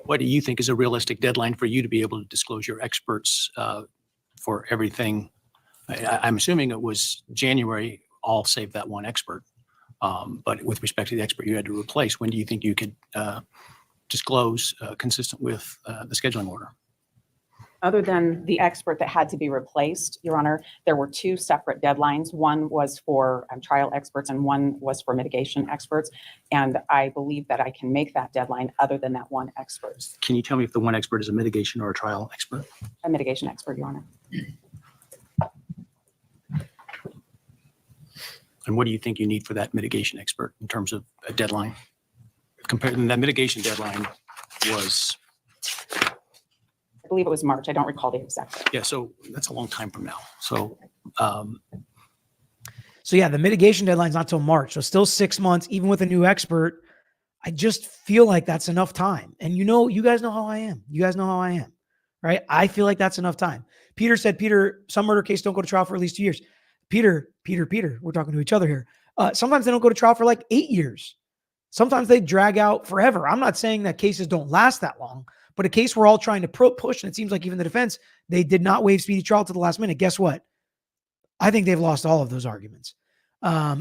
What do you think is a realistic deadline for you to be able to disclose your experts for everything? I'm assuming it was January, all save that one expert. But with respect to the expert you had to replace, when do you think you could disclose consistent with the scheduling order? Other than the expert that had to be replaced, Your Honor, there were two separate deadlines. One was for trial experts and one was for mitigation experts. And I believe that I can make that deadline other than that one expert. Can you tell me if the one expert is a mitigation or a trial expert? A mitigation expert, Your Honor. And what do you think you need for that mitigation expert in terms of a deadline? Compared to that mitigation deadline was, I believe it was March. I don't recall the exact date. yeah, so that's a long time from now. So So yeah, the mitigation deadline's not till March. So still 6 months, even with a new expert. I just feel like that's enough time. And you guys know how I am. You guys know how I am, right? I feel like that's enough time. Peter said, some murder cases don't go to trial for at least 2 years. Peter, we're talking to each other here. Sometimes they don't go to trial for like 8 years. Sometimes they drag out forever. I'm not saying that cases don't last that long, but a case we're all trying to push, and it seems like even the defense, they did not waive speedy trial to the last minute. Guess what? I think they've lost all of those arguments.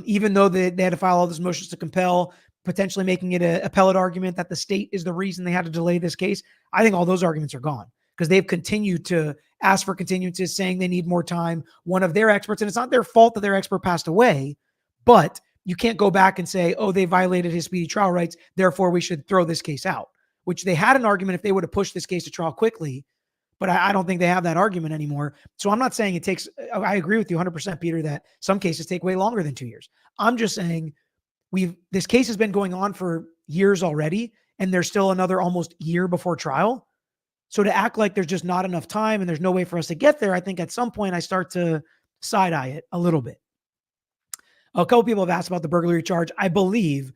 Even though they had to file all those motions to compel, potentially making it an appellate argument that the state is the reason they had to delay this case. I think all those arguments are gone because they've continued to ask for continuances, saying they need more time. One of their experts, and it's not their fault that their expert passed away, but you can't go back and say, oh, they violated his speedy trial rights, therefore we should throw this case out, which they had an argument if they would have pushed this case to trial quickly. But I don't think they have that argument anymore. So I'm not saying it takes, I agree with you 100%, Peter, that some cases take way longer than 2 years. I'm just saying this case has been going on for years already, and there's still another almost year before trial. So to act like there's just not enough time and there's no way for us to get there, I think at some point I start to side eye it a little bit. A couple people have asked about the burglary charge. I believe,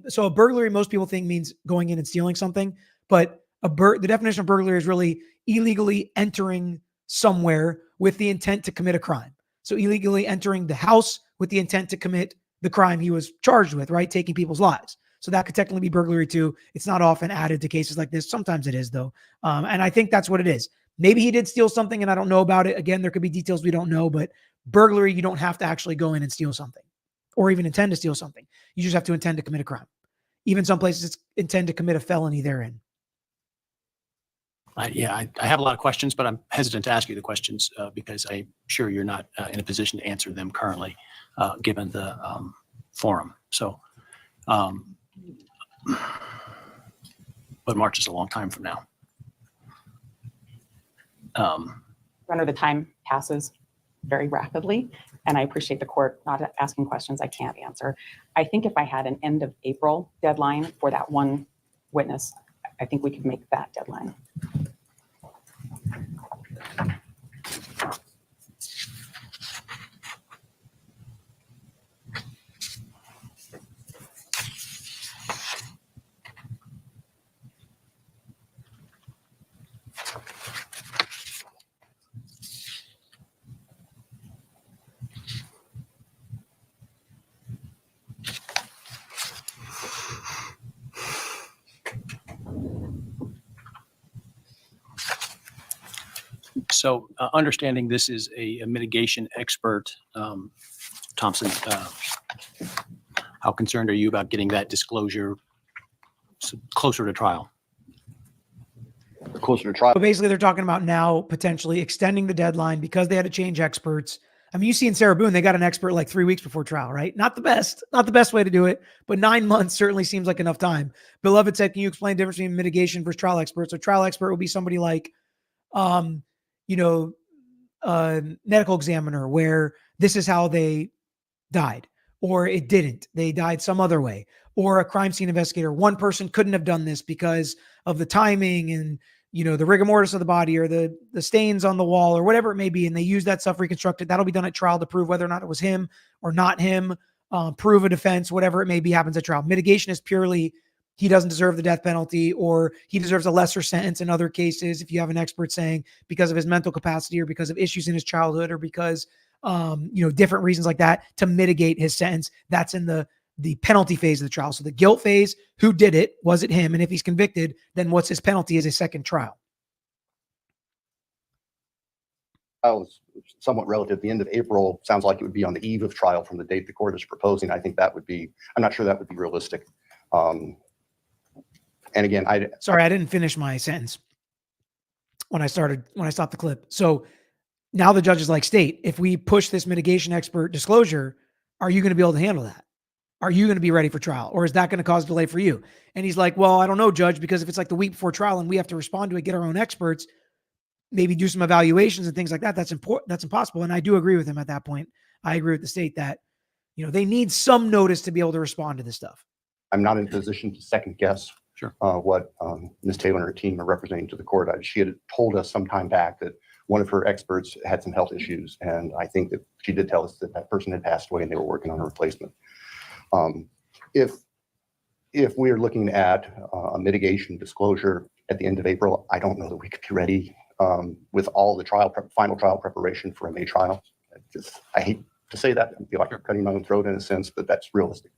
so a burglary, most people think means going in and stealing something, but the definition of burglary is really illegally entering somewhere with the intent to commit a crime. So illegally entering the house with the intent to commit the crime he was charged with, right? Taking people's lives. So that could technically be burglary too. It's not often added to cases like this. Sometimes it is though. And I think that's what it is. Maybe he did steal something and I don't know about it. Again, there could be details we don't know, but burglary, you don't have to actually go in and steal something or even intend to steal something. You just have to intend to commit a crime. Even some places it's intend to commit a felony therein. I have a lot of questions, but I'm hesitant to ask you the questions because I'm sure you're not in a position to answer them currently, given the forum. So, but March is a long time from now. Under the time passes very rapidly, and I appreciate the court not asking questions I can't answer. I think if I had an end of April deadline for that one witness, I think we could make that deadline. So understanding this is a mitigation expert, Thompson, how concerned are you about getting that disclosure closer to trial? Closer to trial. So basically they're talking about now potentially extending the deadline because they had to change experts. I mean, you see in Sarah Boone, they got an expert like 3 weeks before trial, right? Not the best way to do it, but 9 months certainly seems like enough time. Beloved said, can you explain the difference between mitigation versus trial expert? So trial expert would be somebody like, medical examiner where this is how they died, or it didn't. They died some other way, or a crime scene investigator. One person couldn't have done this because of the timing and, the rigor mortis of the body or the stains on the wall or whatever it may be. And they use that stuff reconstructed. That'll be done at trial to prove whether or not it was him or not him, prove a defense, whatever it may be happens at trial. Mitigation is purely he doesn't deserve the death penalty or he deserves a lesser sentence in other cases. If you have an expert saying because of his mental capacity or because of issues in his childhood or because, different reasons like that to mitigate his sentence, that's in the penalty phase of the trial. So the guilt phase, who did it? Was it him? And if he's convicted, then what's his penalty as a second trial? Was somewhat relative. The end of April sounds like it would be on the eve of trial from the date the court is proposing. I think that would be, I'm not sure that would be realistic. And again, Sorry, I didn't finish my sentence when I stopped the clip. So now the judge is like, state, if we push this mitigation expert disclosure, are you going to be able to handle that? Are you going to be ready for trial? Or is that going to cause delay for you? And he's like, well, I don't know, judge, because if it's like the week before trial and we have to respond to it, get our own experts, maybe do some evaluations and things like that. That's important. That's impossible. And I do agree with him at that point. I agree with the state that, they need some notice to be able to respond to this stuff. I'm not in a position to second guess what Ms. Taylor and her team are representing to the court. She had told us some time back that one of her experts had some health issues. And I think that she did tell us that that person had passed away and they were working on a replacement. If we are looking at a mitigation disclosure at the end of April, I don't know that we could be ready with all the final trial preparation for a May trial. I hate to say that. I feel like I'm cutting my own throat in a sense, but that's realistic.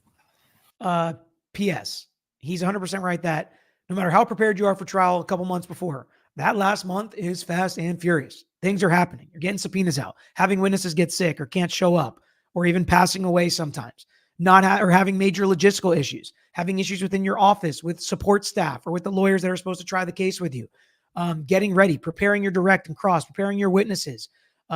P.S. He's 100% right that no matter how prepared you are for trial a couple months before, that last month is fast and furious. Things are happening. You're getting subpoenas out, having witnesses get sick or can't show up, or even passing away sometimes. Or having major logistical issues, having issues within your office with support staff or with the lawyers that are supposed to try the case with you, getting ready, preparing your direct and cross, preparing your witnesses,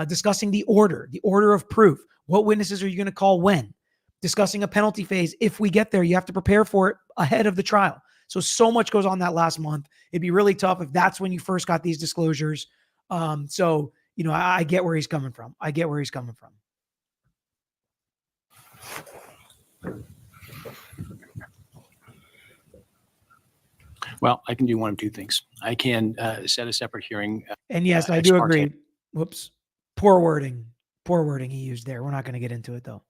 discussing the order of proof. What witnesses are you going to call when? Discussing a penalty phase. If we get there, you have to prepare for it ahead of the trial. So much goes on that last month. It'd be really tough if that's when you first got these disclosures. I get where he's coming from. Well, I can do one of two things. I can set a separate hearing. And yes, I ex do parte. agree. Whoops. Poor wording. Poor wording he used there. We're not going to get into it though.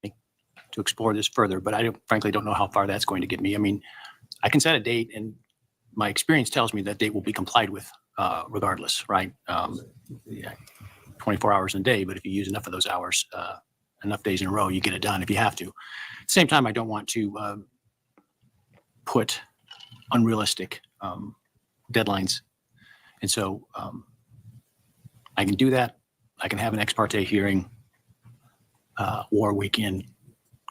To explore this further, but I frankly don't know how far that's going to get me. I mean, I can set a date, and my experience tells me that date will be complied with regardless, right? Yeah, 24 hours in a day, but if you use enough of those hours, enough days in a row, you get it done if you have to. At the same time, I don't want to put unrealistic deadlines. And so I can do that. I can have an ex parte hearing, or we can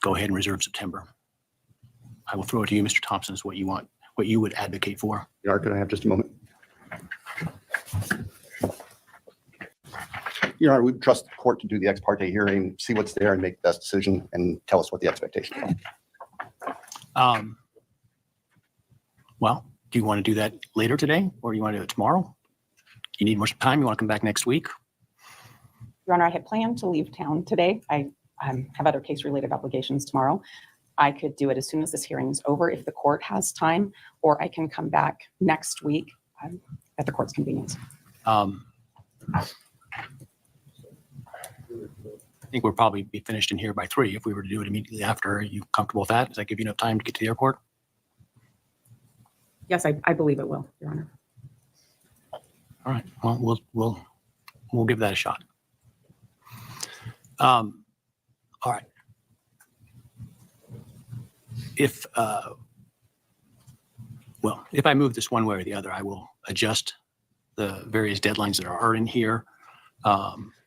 go ahead and reserve September. I will throw it to you, Mr. Thompson, is what you want, what you would advocate for. Your Honor, could I have just a moment? Your Honor, we trust the court to do the ex parte hearing, see what's there and make the best decision and tell us what the expectations are. Well, do you want to do that later today, or you want to do it tomorrow? You need more time? You want to come back next week? Your Honor, I had planned to leave town today. I have other case-related obligations tomorrow. I could do it as soon as this hearing is over if the court has time, or I can come back next week at the court's convenience. I think we'll probably be finished in here by 3 if we were to do it immediately after. Are you comfortable with that? Does that give you enough time to get to the airport? Yes, I believe it will, Your Honor. All right. Well, we'll give that a shot. All right. If I move this one way or the other, I will adjust the various deadlines that are in here.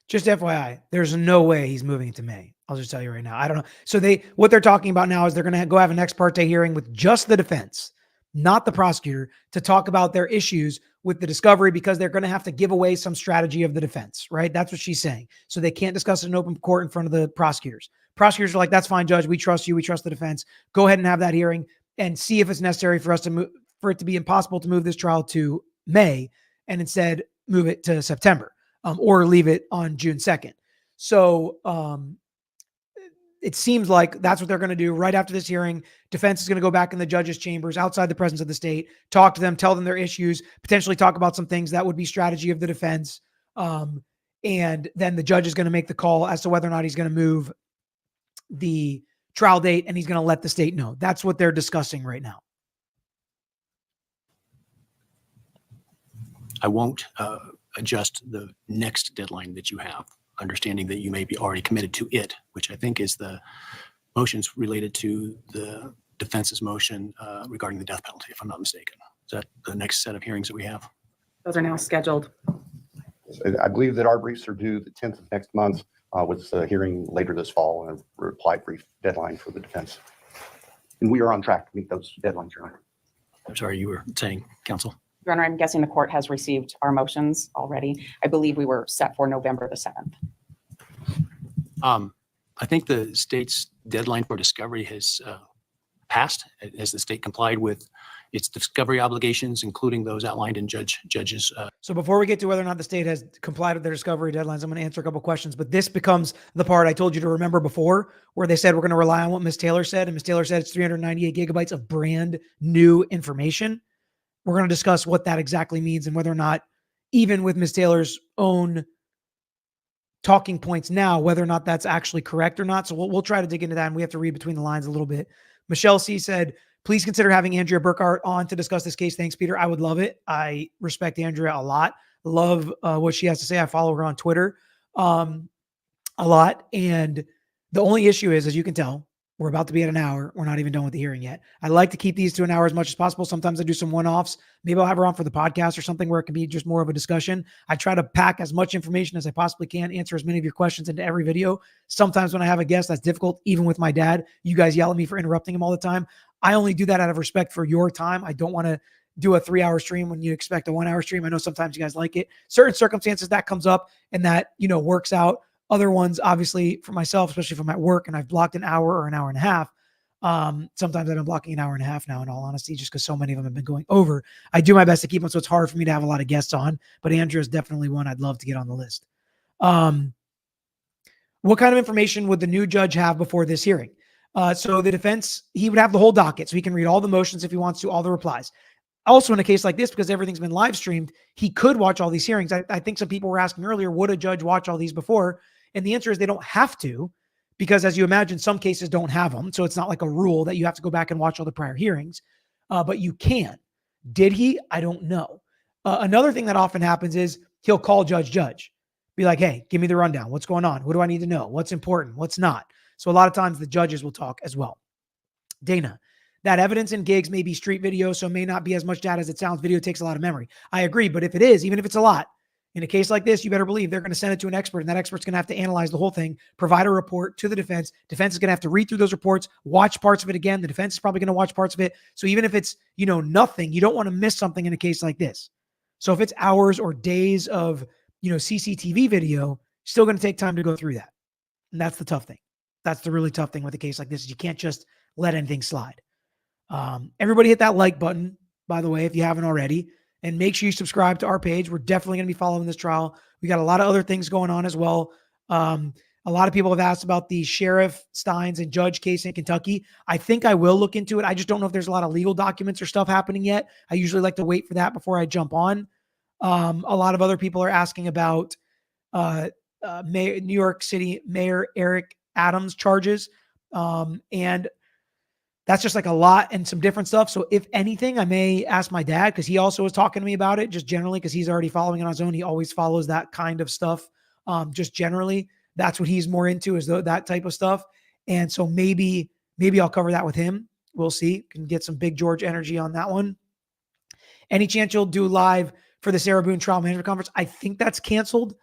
Just FYI, there's no way he's moving it to May. I'll just tell you right now. I don't know. So what they're talking about now is they're going to go have an ex parte hearing with just the defense, not the prosecutor, to talk about their issues with the discovery, because they're going to have to give away some strategy of the defense, right? That's what she's saying. So they can't discuss it in open court in front of the prosecutors. Prosecutors are like, that's fine, Judge. We trust you. We trust the defense. Go ahead and have that hearing and see if it's necessary for us to move, for it to be impossible to move this trial to May and instead move it to September, or leave it on June 2nd. So it seems like that's what they're going to do right after this hearing. Defense is going to go back in the judge's chambers outside the presence of the state, talk to them, tell them their issues, potentially talk about some things that would be strategy of the defense. And then the judge is going to make the call as to whether or not he's going to move the trial date, and he's going to let the state know. That's what they're discussing right now. I won't adjust the next deadline that you have, understanding that you may be already committed to it, which I think is the motions related to the defense's motion regarding the death penalty, if I'm not mistaken. Is that the next set of hearings that we have? Those are now scheduled. I believe that our briefs are due the 10th of next month, with the hearing later this fall and a reply brief deadline for the defense. And we are on track to meet those deadlines, Your Honor. I'm sorry, you were saying, counsel? Your Honor, I'm guessing the court has received our motions already. I believe we were set for November the 7th. I think the state's deadline for discovery has passed. Has the state complied with its discovery obligations, including those outlined in judges? So before we get to whether or not the state has complied with their discovery deadlines, I'm going to answer a couple questions, but this becomes the part I told you to remember before, where they said we're going to rely on what Ms. Taylor said. And Ms. Taylor said it's 398 gigabytes of brand new information. We're going to discuss what that exactly means and whether or not, even with Ms. Taylor's own talking points now, whether or not that's actually correct or not. So we'll try to dig into that, and we have to read between the lines a little bit. Michelle C. said, please consider having Andrea Burkhart on to discuss this case. Thanks, Peter. I would love it. I respect Andrea a lot. Love what she has to say. I follow her on Twitter a lot. And the only issue is, as you can tell, we're about to be at an hour. We're not even done with the hearing yet. I like to keep these to an hour as much as possible. Sometimes I do some one-offs. Maybe I'll have her on for the podcast or something where it can be just more of a discussion. I try to pack as much information as I possibly can, answer as many of your questions into every video. Sometimes when I have a guest, that's difficult. Even with my dad, you guys yell at me for interrupting him all the time. I only do that out of respect for your time. I don't want to do a 3-hour stream when you expect a 1-hour stream. I know sometimes you guys like it. Certain circumstances that comes up and that, works out. Other ones, obviously for myself, especially from at work, and I've blocked an hour or an hour and a half. Sometimes I've been blocking an hour and a half now, in all honesty, just because so many of them have been going over. I do my best to keep them, so it's hard for me to have a lot of guests on, but Andrea is definitely one I'd love to get on the list. What kind of information would the new judge have before this hearing? So the defense, he would have the whole docket, so he can read all the motions if he wants to, all the replies. also in a case like this, because everything's been live streamed, he could watch all these hearings. I think some people were asking earlier, would a judge watch all these before? And the answer is they don't have to, because as you imagine, some cases don't have them. So it's not like a rule that you have to go back and watch all the prior hearings, but you can. Did he? I don't know. Another thing that often happens is he'll call judge, be like, hey, give me the rundown. What's going on? What do I need to know? What's important? What's not? So a lot of times the judges will talk as well. Dana, that evidence in gigs may be street video, so may not be as much data as it sounds. Video takes a lot of memory. I agree, but if it is, even if it's a lot, in a case like this, you better believe they're going to send it to an expert, and that expert's going to have to analyze the whole thing, provide a report to the defense. Defense is going to have to read through those reports, watch parts of it again. The defense is probably going to watch parts of it. So even if it's, nothing, you don't want to miss something in a case like this. So if it's hours or days of, CCTV video, still going to take time to go through that. And that's the tough thing. That's the really tough thing with a case like this, is you can't just let anything slide. Everybody hit that like button, by the way, if you haven't already, and make sure you subscribe to our page. We're definitely going to be following this trial. We got a lot of other things going on as well. A lot of people have asked about the Sheriff Steins and Judge case in Kentucky. I think I will look into it. I just don't know if there's a lot of legal documents or stuff happening yet. I usually like to wait for that before I jump on. A lot of other people are asking about New York City Mayor Eric Adams charges. And that's just like a lot and some different stuff. So if anything, I may ask my dad, because he also was talking to me about it, just generally, because he's already following it on his own. He always follows that kind of stuff. Just generally, that's what he's more into, is that type of stuff. And so maybe I'll cover that with him. We'll see. Can get some Big George energy on that one. Any chance you'll do live for the Sarah Boone Trial Management Conference? I think that's canceled.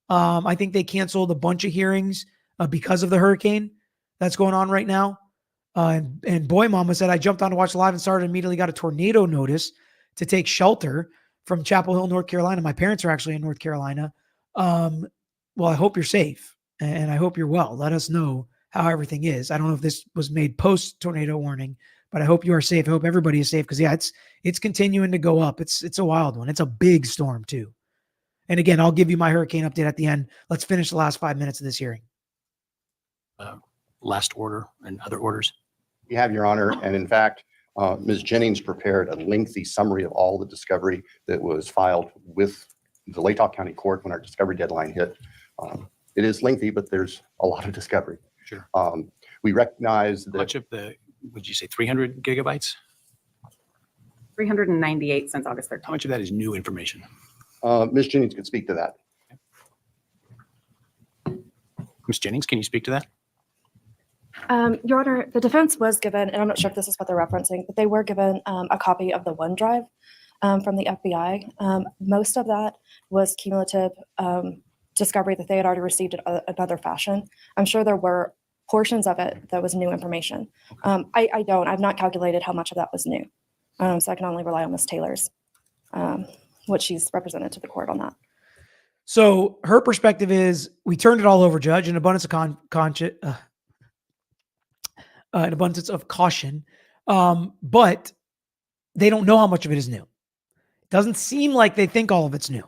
I think they canceled a bunch of hearings because of the hurricane that's going on right now. And Boy Mama said, I jumped on to watch live and started immediately got a tornado notice to take shelter from Chapel Hill, North Carolina. My parents are actually in North Carolina. Well, I hope you're safe and I hope you're well. Let us know how everything is. I don't know if this was made post tornado warning, but I hope you are safe. I hope everybody is safe, because it's continuing to go up. It's a wild one. It's a big storm too. And again, I'll give you my hurricane update at the end. Let's finish the last 5 minutes of this hearing. Last order and other orders. You have, Your Honor, and in fact, Ms. Jennings prepared a lengthy summary of all the discovery that was filed with the Latah County Court when our discovery deadline hit. It is lengthy, but there's a lot of discovery. Sure. We recognize that Much of the, would you say 300 gigabytes? 398 since August 13th. How much of that is new information? Ms. Jennings could speak to that. Ms. Jennings, can you speak to that? Your Honor, the defense was given, and I'm not sure if this is what they're referencing, but they were given a copy of the OneDrive from the FBI. Most of that was cumulative discovery that they had already received in another fashion. I'm sure there were portions of it that was new information. I've not calculated how much of that was new. So I can only rely on Ms. Taylor's, what she's represented to the court on that. So her perspective is, we turned it all over, Judge, in abundance of an abundance of caution. But they don't know how much of it is new. It doesn't seem like they think all of it's new.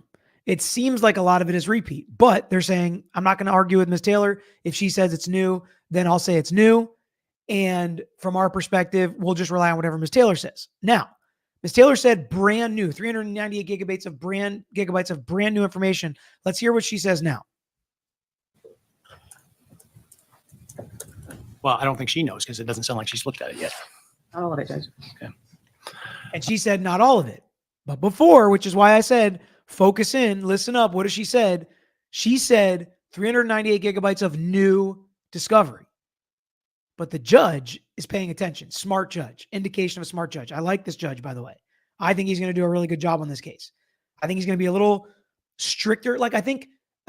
It seems like a lot of it is repeat, but they're saying, I'm not going to argue with Ms. Taylor. If she says it's new, then I'll say it's new. And from our perspective, we'll just rely on whatever Ms. Taylor says. Now, Ms. Taylor said brand new, 398 gigabytes of brand new information. Let's hear what she says now. Well, I don't think she knows, because it doesn't sound like she's looked at it yet. All of it, Judge. Okay. And she said not all of it, but before, which is why I said, focus in, listen up. What has she said? She said 398 gigabytes of new discovery. But the judge is paying attention. Smart judge. Indication of a smart judge. I like this judge, by the way. I think he's going to do a really good job on this case. I think he's going to be a little stricter. I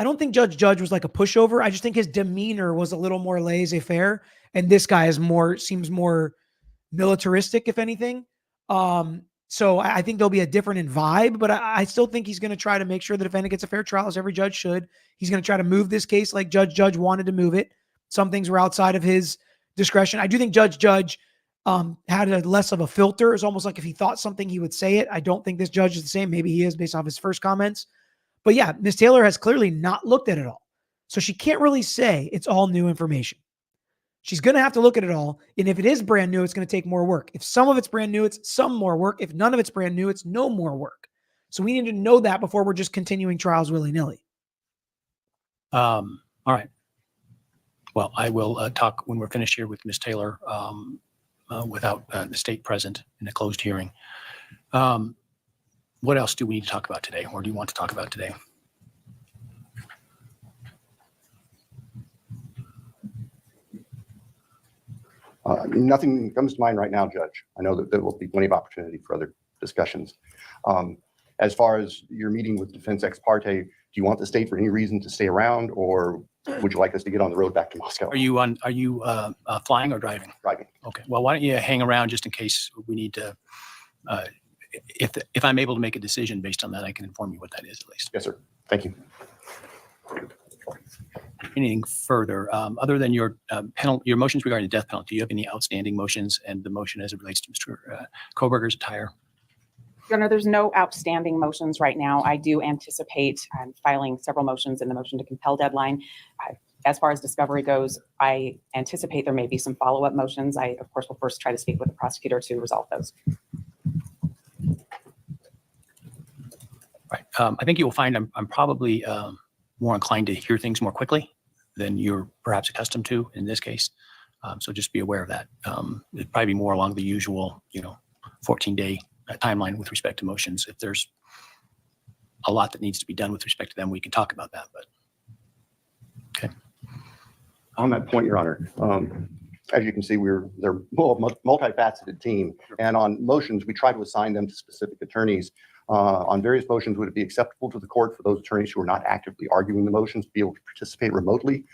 don't think Judge was like a pushover. I just think his demeanor was a little more laissez-faire. And this guy seems more militaristic, if anything. So I think there'll be a different in vibe, but I still think he's going to try to make sure the defendant gets a fair trial, as every judge should. He's going to try to move this case like Judge wanted to move it. Some things were outside of his discretion. I do think Judge had a less of a filter. It's almost like if he thought something, he would say it. I don't think this judge is the same. Maybe he is based off his first comments. But yeah, Ms. Taylor has clearly not looked at it all. So she can't really say it's all new information. She's going to have to look at it all. And if it is brand new, it's going to take more work. If some of it's brand new, it's some more work. If none of it's brand new, it's no more work. So we need to know that before we're just continuing trials willy-nilly. All right. Well, I will talk when we're finished here with Ms. Taylor without the state present in a closed hearing. What else do we need to talk about today, or do you want to talk about today? Nothing comes to mind right now, Judge. I know that there will be plenty of opportunity for other discussions. As far as your meeting with defense ex parte, do you want the state for any reason to stay around, or would you like us to get on the road back to Moscow? Are you flying or driving? Driving. Okay. Well, why don't you hang around just in case we need to, if I'm able to make a decision based on that, I can inform you what that is at least. Yes, sir. Thank you. Anything further, other than your your motions regarding the death penalty? Do you have any outstanding motions and the motion as it relates to Mr. Kohberger's attire? Your Honor, there's no outstanding motions right now. I do anticipate filing several motions in the motion to compel deadline. As far as discovery goes, I anticipate there may be some follow-up motions. I, of course, will first try to speak with the prosecutor to resolve those. Right. I think you will find I'm probably more inclined to hear things more quickly than you're perhaps accustomed to in this case. So just be aware of that. It'd probably be more along the usual, 14-day timeline with respect to motions. If there's a lot that needs to be done with respect to them, we can talk about that. But okay. On that point, Your Honor, as you can see, they're a multifaceted team. And on motions, we try to assign them to specific attorneys. On various motions, would it be acceptable to the court for those attorneys who are not actively arguing the motions to be able to participate remotely?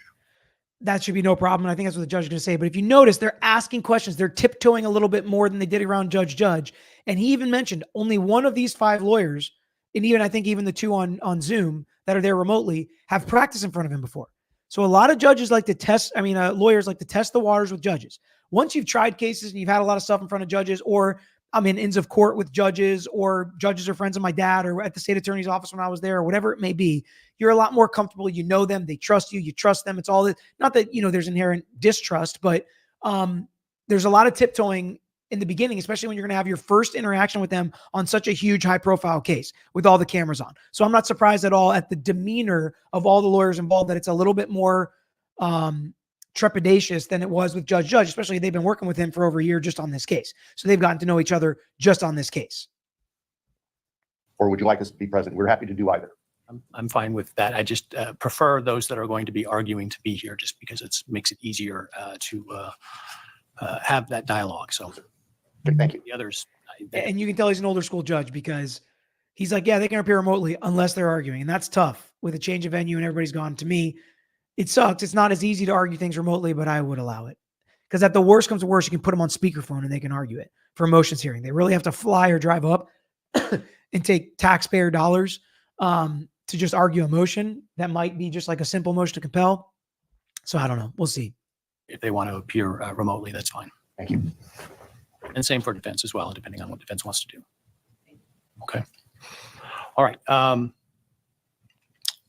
That should be no problem. And I think that's what the judge is going to say. But if you notice, they're asking questions. They're tiptoeing a little bit more than they did around Judge. And he even mentioned only one of these 5 lawyers, and even I think even the 2 on Zoom that are there remotely, have practiced in front of him before. So a lot of judges like to test, lawyers like to test the waters with judges. Once you've tried cases and you've had a lot of stuff in front of judges, or I'm in ends of court with judges, or judges are friends of my dad, or at the state attorney's office when I was there, or whatever it may be, you're a lot more comfortable. You know them, they trust you, you trust them. It's all that, not that, there's inherent distrust, but there's a lot of tiptoeing in the beginning, especially when you're going to have your first interaction with them on such a huge high profile case with all the cameras on. So I'm not surprised at all at the demeanor of all the lawyers involved, that it's a little bit more trepidatious than it was with Judge, especially they've been working with him for over a year just on this case. So they've gotten to know each other just on this case. Or would you like us to be present? We're happy to do either. I'm fine with that. I just prefer those that are going to be arguing to be here, just because it makes it easier to have that dialogue. So Okay, thank you. the others. And you can tell he's an older school judge, because he's like, yeah, they can appear remotely unless they're arguing. And that's tough with a change of venue and everybody's gone. To me, it sucks. It's not as easy to argue things remotely, but I would allow it. Because at the worst comes to worst, you can put them on speakerphone and they can argue it for a motions hearing. They really have to fly or drive up and take taxpayer dollars to just argue a motion that might be just like a simple motion to compel. So I don't know. We'll see. If they want to appear remotely, that's fine. Thank you. And same for defense as well, depending on what defense wants to do. Okay. All right.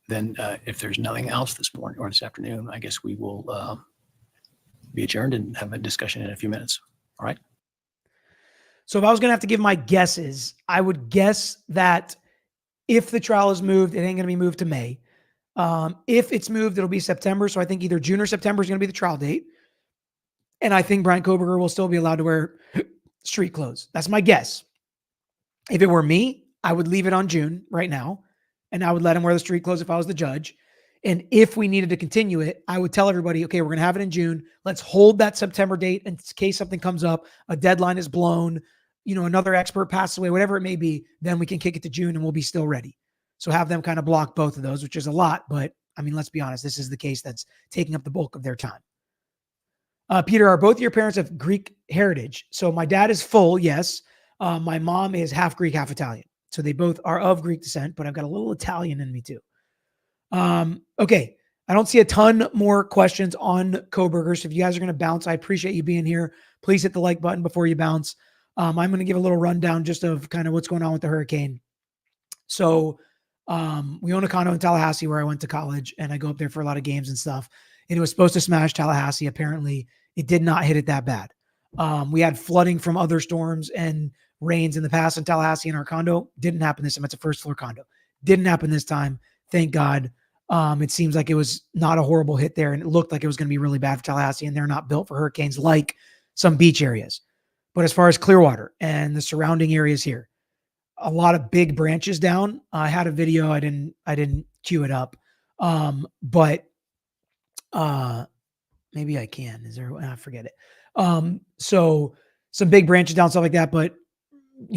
Then if there's nothing else this morning or this afternoon, I guess we will be adjourned and have a discussion in a few minutes. All right. So if I was going to have to give my guesses, I would guess that if the trial is moved, it ain't going to be moved to May. If it's moved, it'll be September. So I think either June or September is going to be the trial date. And I think Brian Kohberger will still be allowed to wear street clothes. That's my guess. If it were me, I would leave it on June right now, and I would let him wear the street clothes if I was the judge. And if we needed to continue it, I would tell everybody, okay, we're going to have it in June. Let's hold that September date in case something comes up, a deadline is blown, another expert passes away, whatever it may be, then we can kick it to June and we'll be still ready. So have them kind of block both of those, which is a lot, but let's be honest, this is the case that's taking up the bulk of their time. Peter, are both your parents of Greek heritage? So my dad is full, yes. My mom is half Greek, half Italian. So they both are of Greek descent, but I've got a little Italian in me too. Okay. I don't see a ton more questions on Kohberger. So if you guys are going to bounce, I appreciate you being here. Please hit the like button before you bounce. I'm going to give a little rundown just of kind of what's going on with the hurricane. So we own a condo in Tallahassee where I went to college, and I go up there for a lot of games and stuff. And it was supposed to smash Tallahassee. Apparently It did not hit it that bad. We had flooding from other storms and rains in the past in Tallahassee in our condo. Didn't happen this time. It's a first floor condo. Didn't happen this time. Thank God. It seems like it was not a horrible hit there, and it looked like it was going to be really bad for Tallahassee, and they're not built for hurricanes like some beach areas. But as far as Clearwater and the surrounding areas here, a lot of big branches down. I had a video. I didn't cue it up. But maybe I can. Is there? I forget it. So some big branches down, stuff like that. But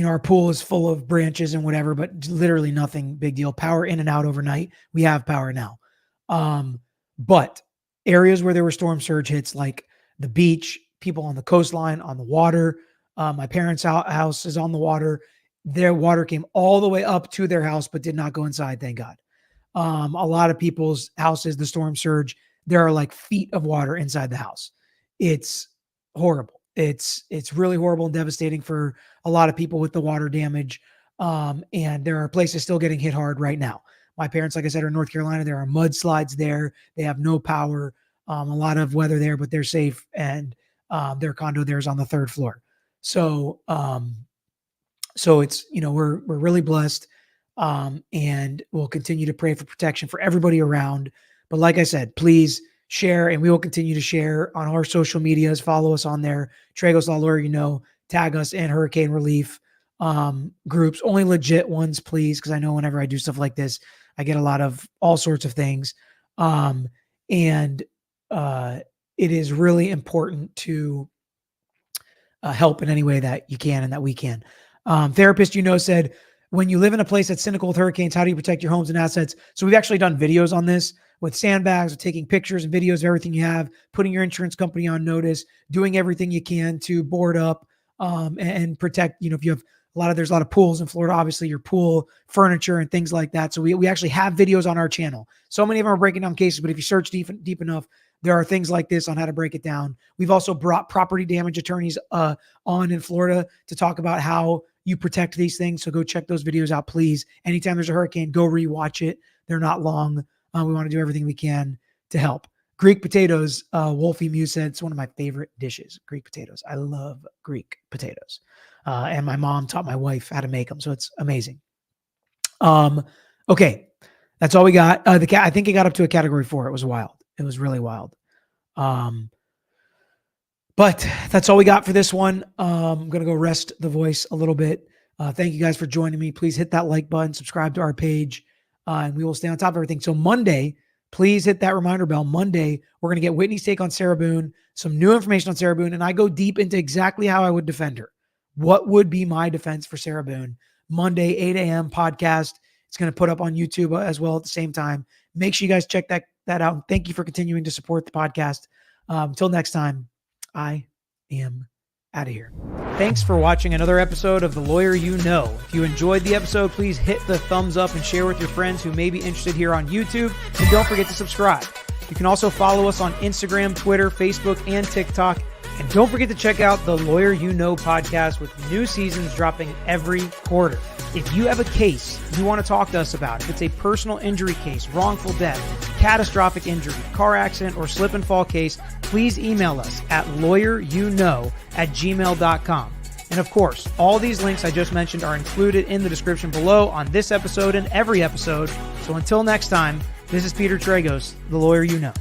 our pool is full of branches and whatever, but literally nothing big deal. Power in and out overnight. We have power now. But areas where there were storm surge hits, like the beach, people on the coastline, on the water. My parents' house is on the water. Their water came all the way up to their house, but did not go inside. Thank God. A lot of people's houses, the storm surge, there are like feet of water inside the house. It's horrible. It's really horrible and devastating for a lot of people with the water damage. And there are places still getting hit hard right now. My parents, like I said, are in North Carolina. There are mudslides there. They have no power, a lot of weather there, but they're safe. And their condo there is on the 3rd floor. So it's, we're really blessed. And we'll continue to pray for protection for everybody around. But like I said, please share, and we will continue to share on our social medias. Follow us on there. Tragos Law Lawyer, tag us in hurricane relief groups, only legit ones, please. Cause I know whenever I do stuff like this, I get a lot of all sorts of things. And it is really important to help in any way that you can and that we can. Therapist, said, when you live in a place that's cynical with hurricanes, how do you protect your homes and assets? So we've actually done videos on this with sandbags, with taking pictures and videos of everything you have, putting your insurance company on notice, doing everything you can to board up and protect, if you have there's a lot of pools in Florida, obviously your pool furniture and things like that. So we actually have videos on our channel. So many of them are breaking down cases, but if you search deep enough, there are things like this on how to break it down. We've also brought property damage attorneys on in Florida to talk about how you protect these things. So go check those videos out, please. Anytime there's a hurricane, go rewatch it. They're not long. We want to do everything we can to help. Greek potatoes, Wolfie Mew said, it's one of my favorite dishes, Greek potatoes. I love Greek potatoes. And my mom taught my wife how to make them. So it's amazing. Okay. That's all we got. I think it got up to a category 4. It was wild. It was really wild. But that's all we got for this one. I'm going to go rest the voice a little bit. Thank you guys for joining me. Please hit that like button, subscribe to our page, and we will stay on top of everything. So Monday, please hit that reminder bell. Monday, we're going to get Whitney's take on Sarah Boone, some new information on Sarah Boone, and I go deep into exactly how I would defend her. What would be my defense for Sarah Boone? Monday, 8 a.m. podcast. It's going to put up on YouTube as well at the same time. Make sure you guys check that out. Thank you for continuing to support the podcast. Until next time, I am out of here. Thanks for watching another episode of The Lawyer You Know. If you enjoyed the episode, please hit the thumbs up and share with your friends who may be interested here on YouTube. And don't forget to subscribe. You can also follow us on Instagram, Twitter, Facebook, and TikTok. And don't forget to check out the Lawyer You Know podcast with new seasons dropping every quarter. If you have a case you want to talk to us about, if it's a personal injury case, wrongful death, catastrophic injury, car accident, or slip and fall case, please email us at lawyeryouknow@gmail.com. And of course, all these links I just mentioned are included in the description below on this episode and every episode. So until next time, this is Peter Tragos, the Lawyer You Know.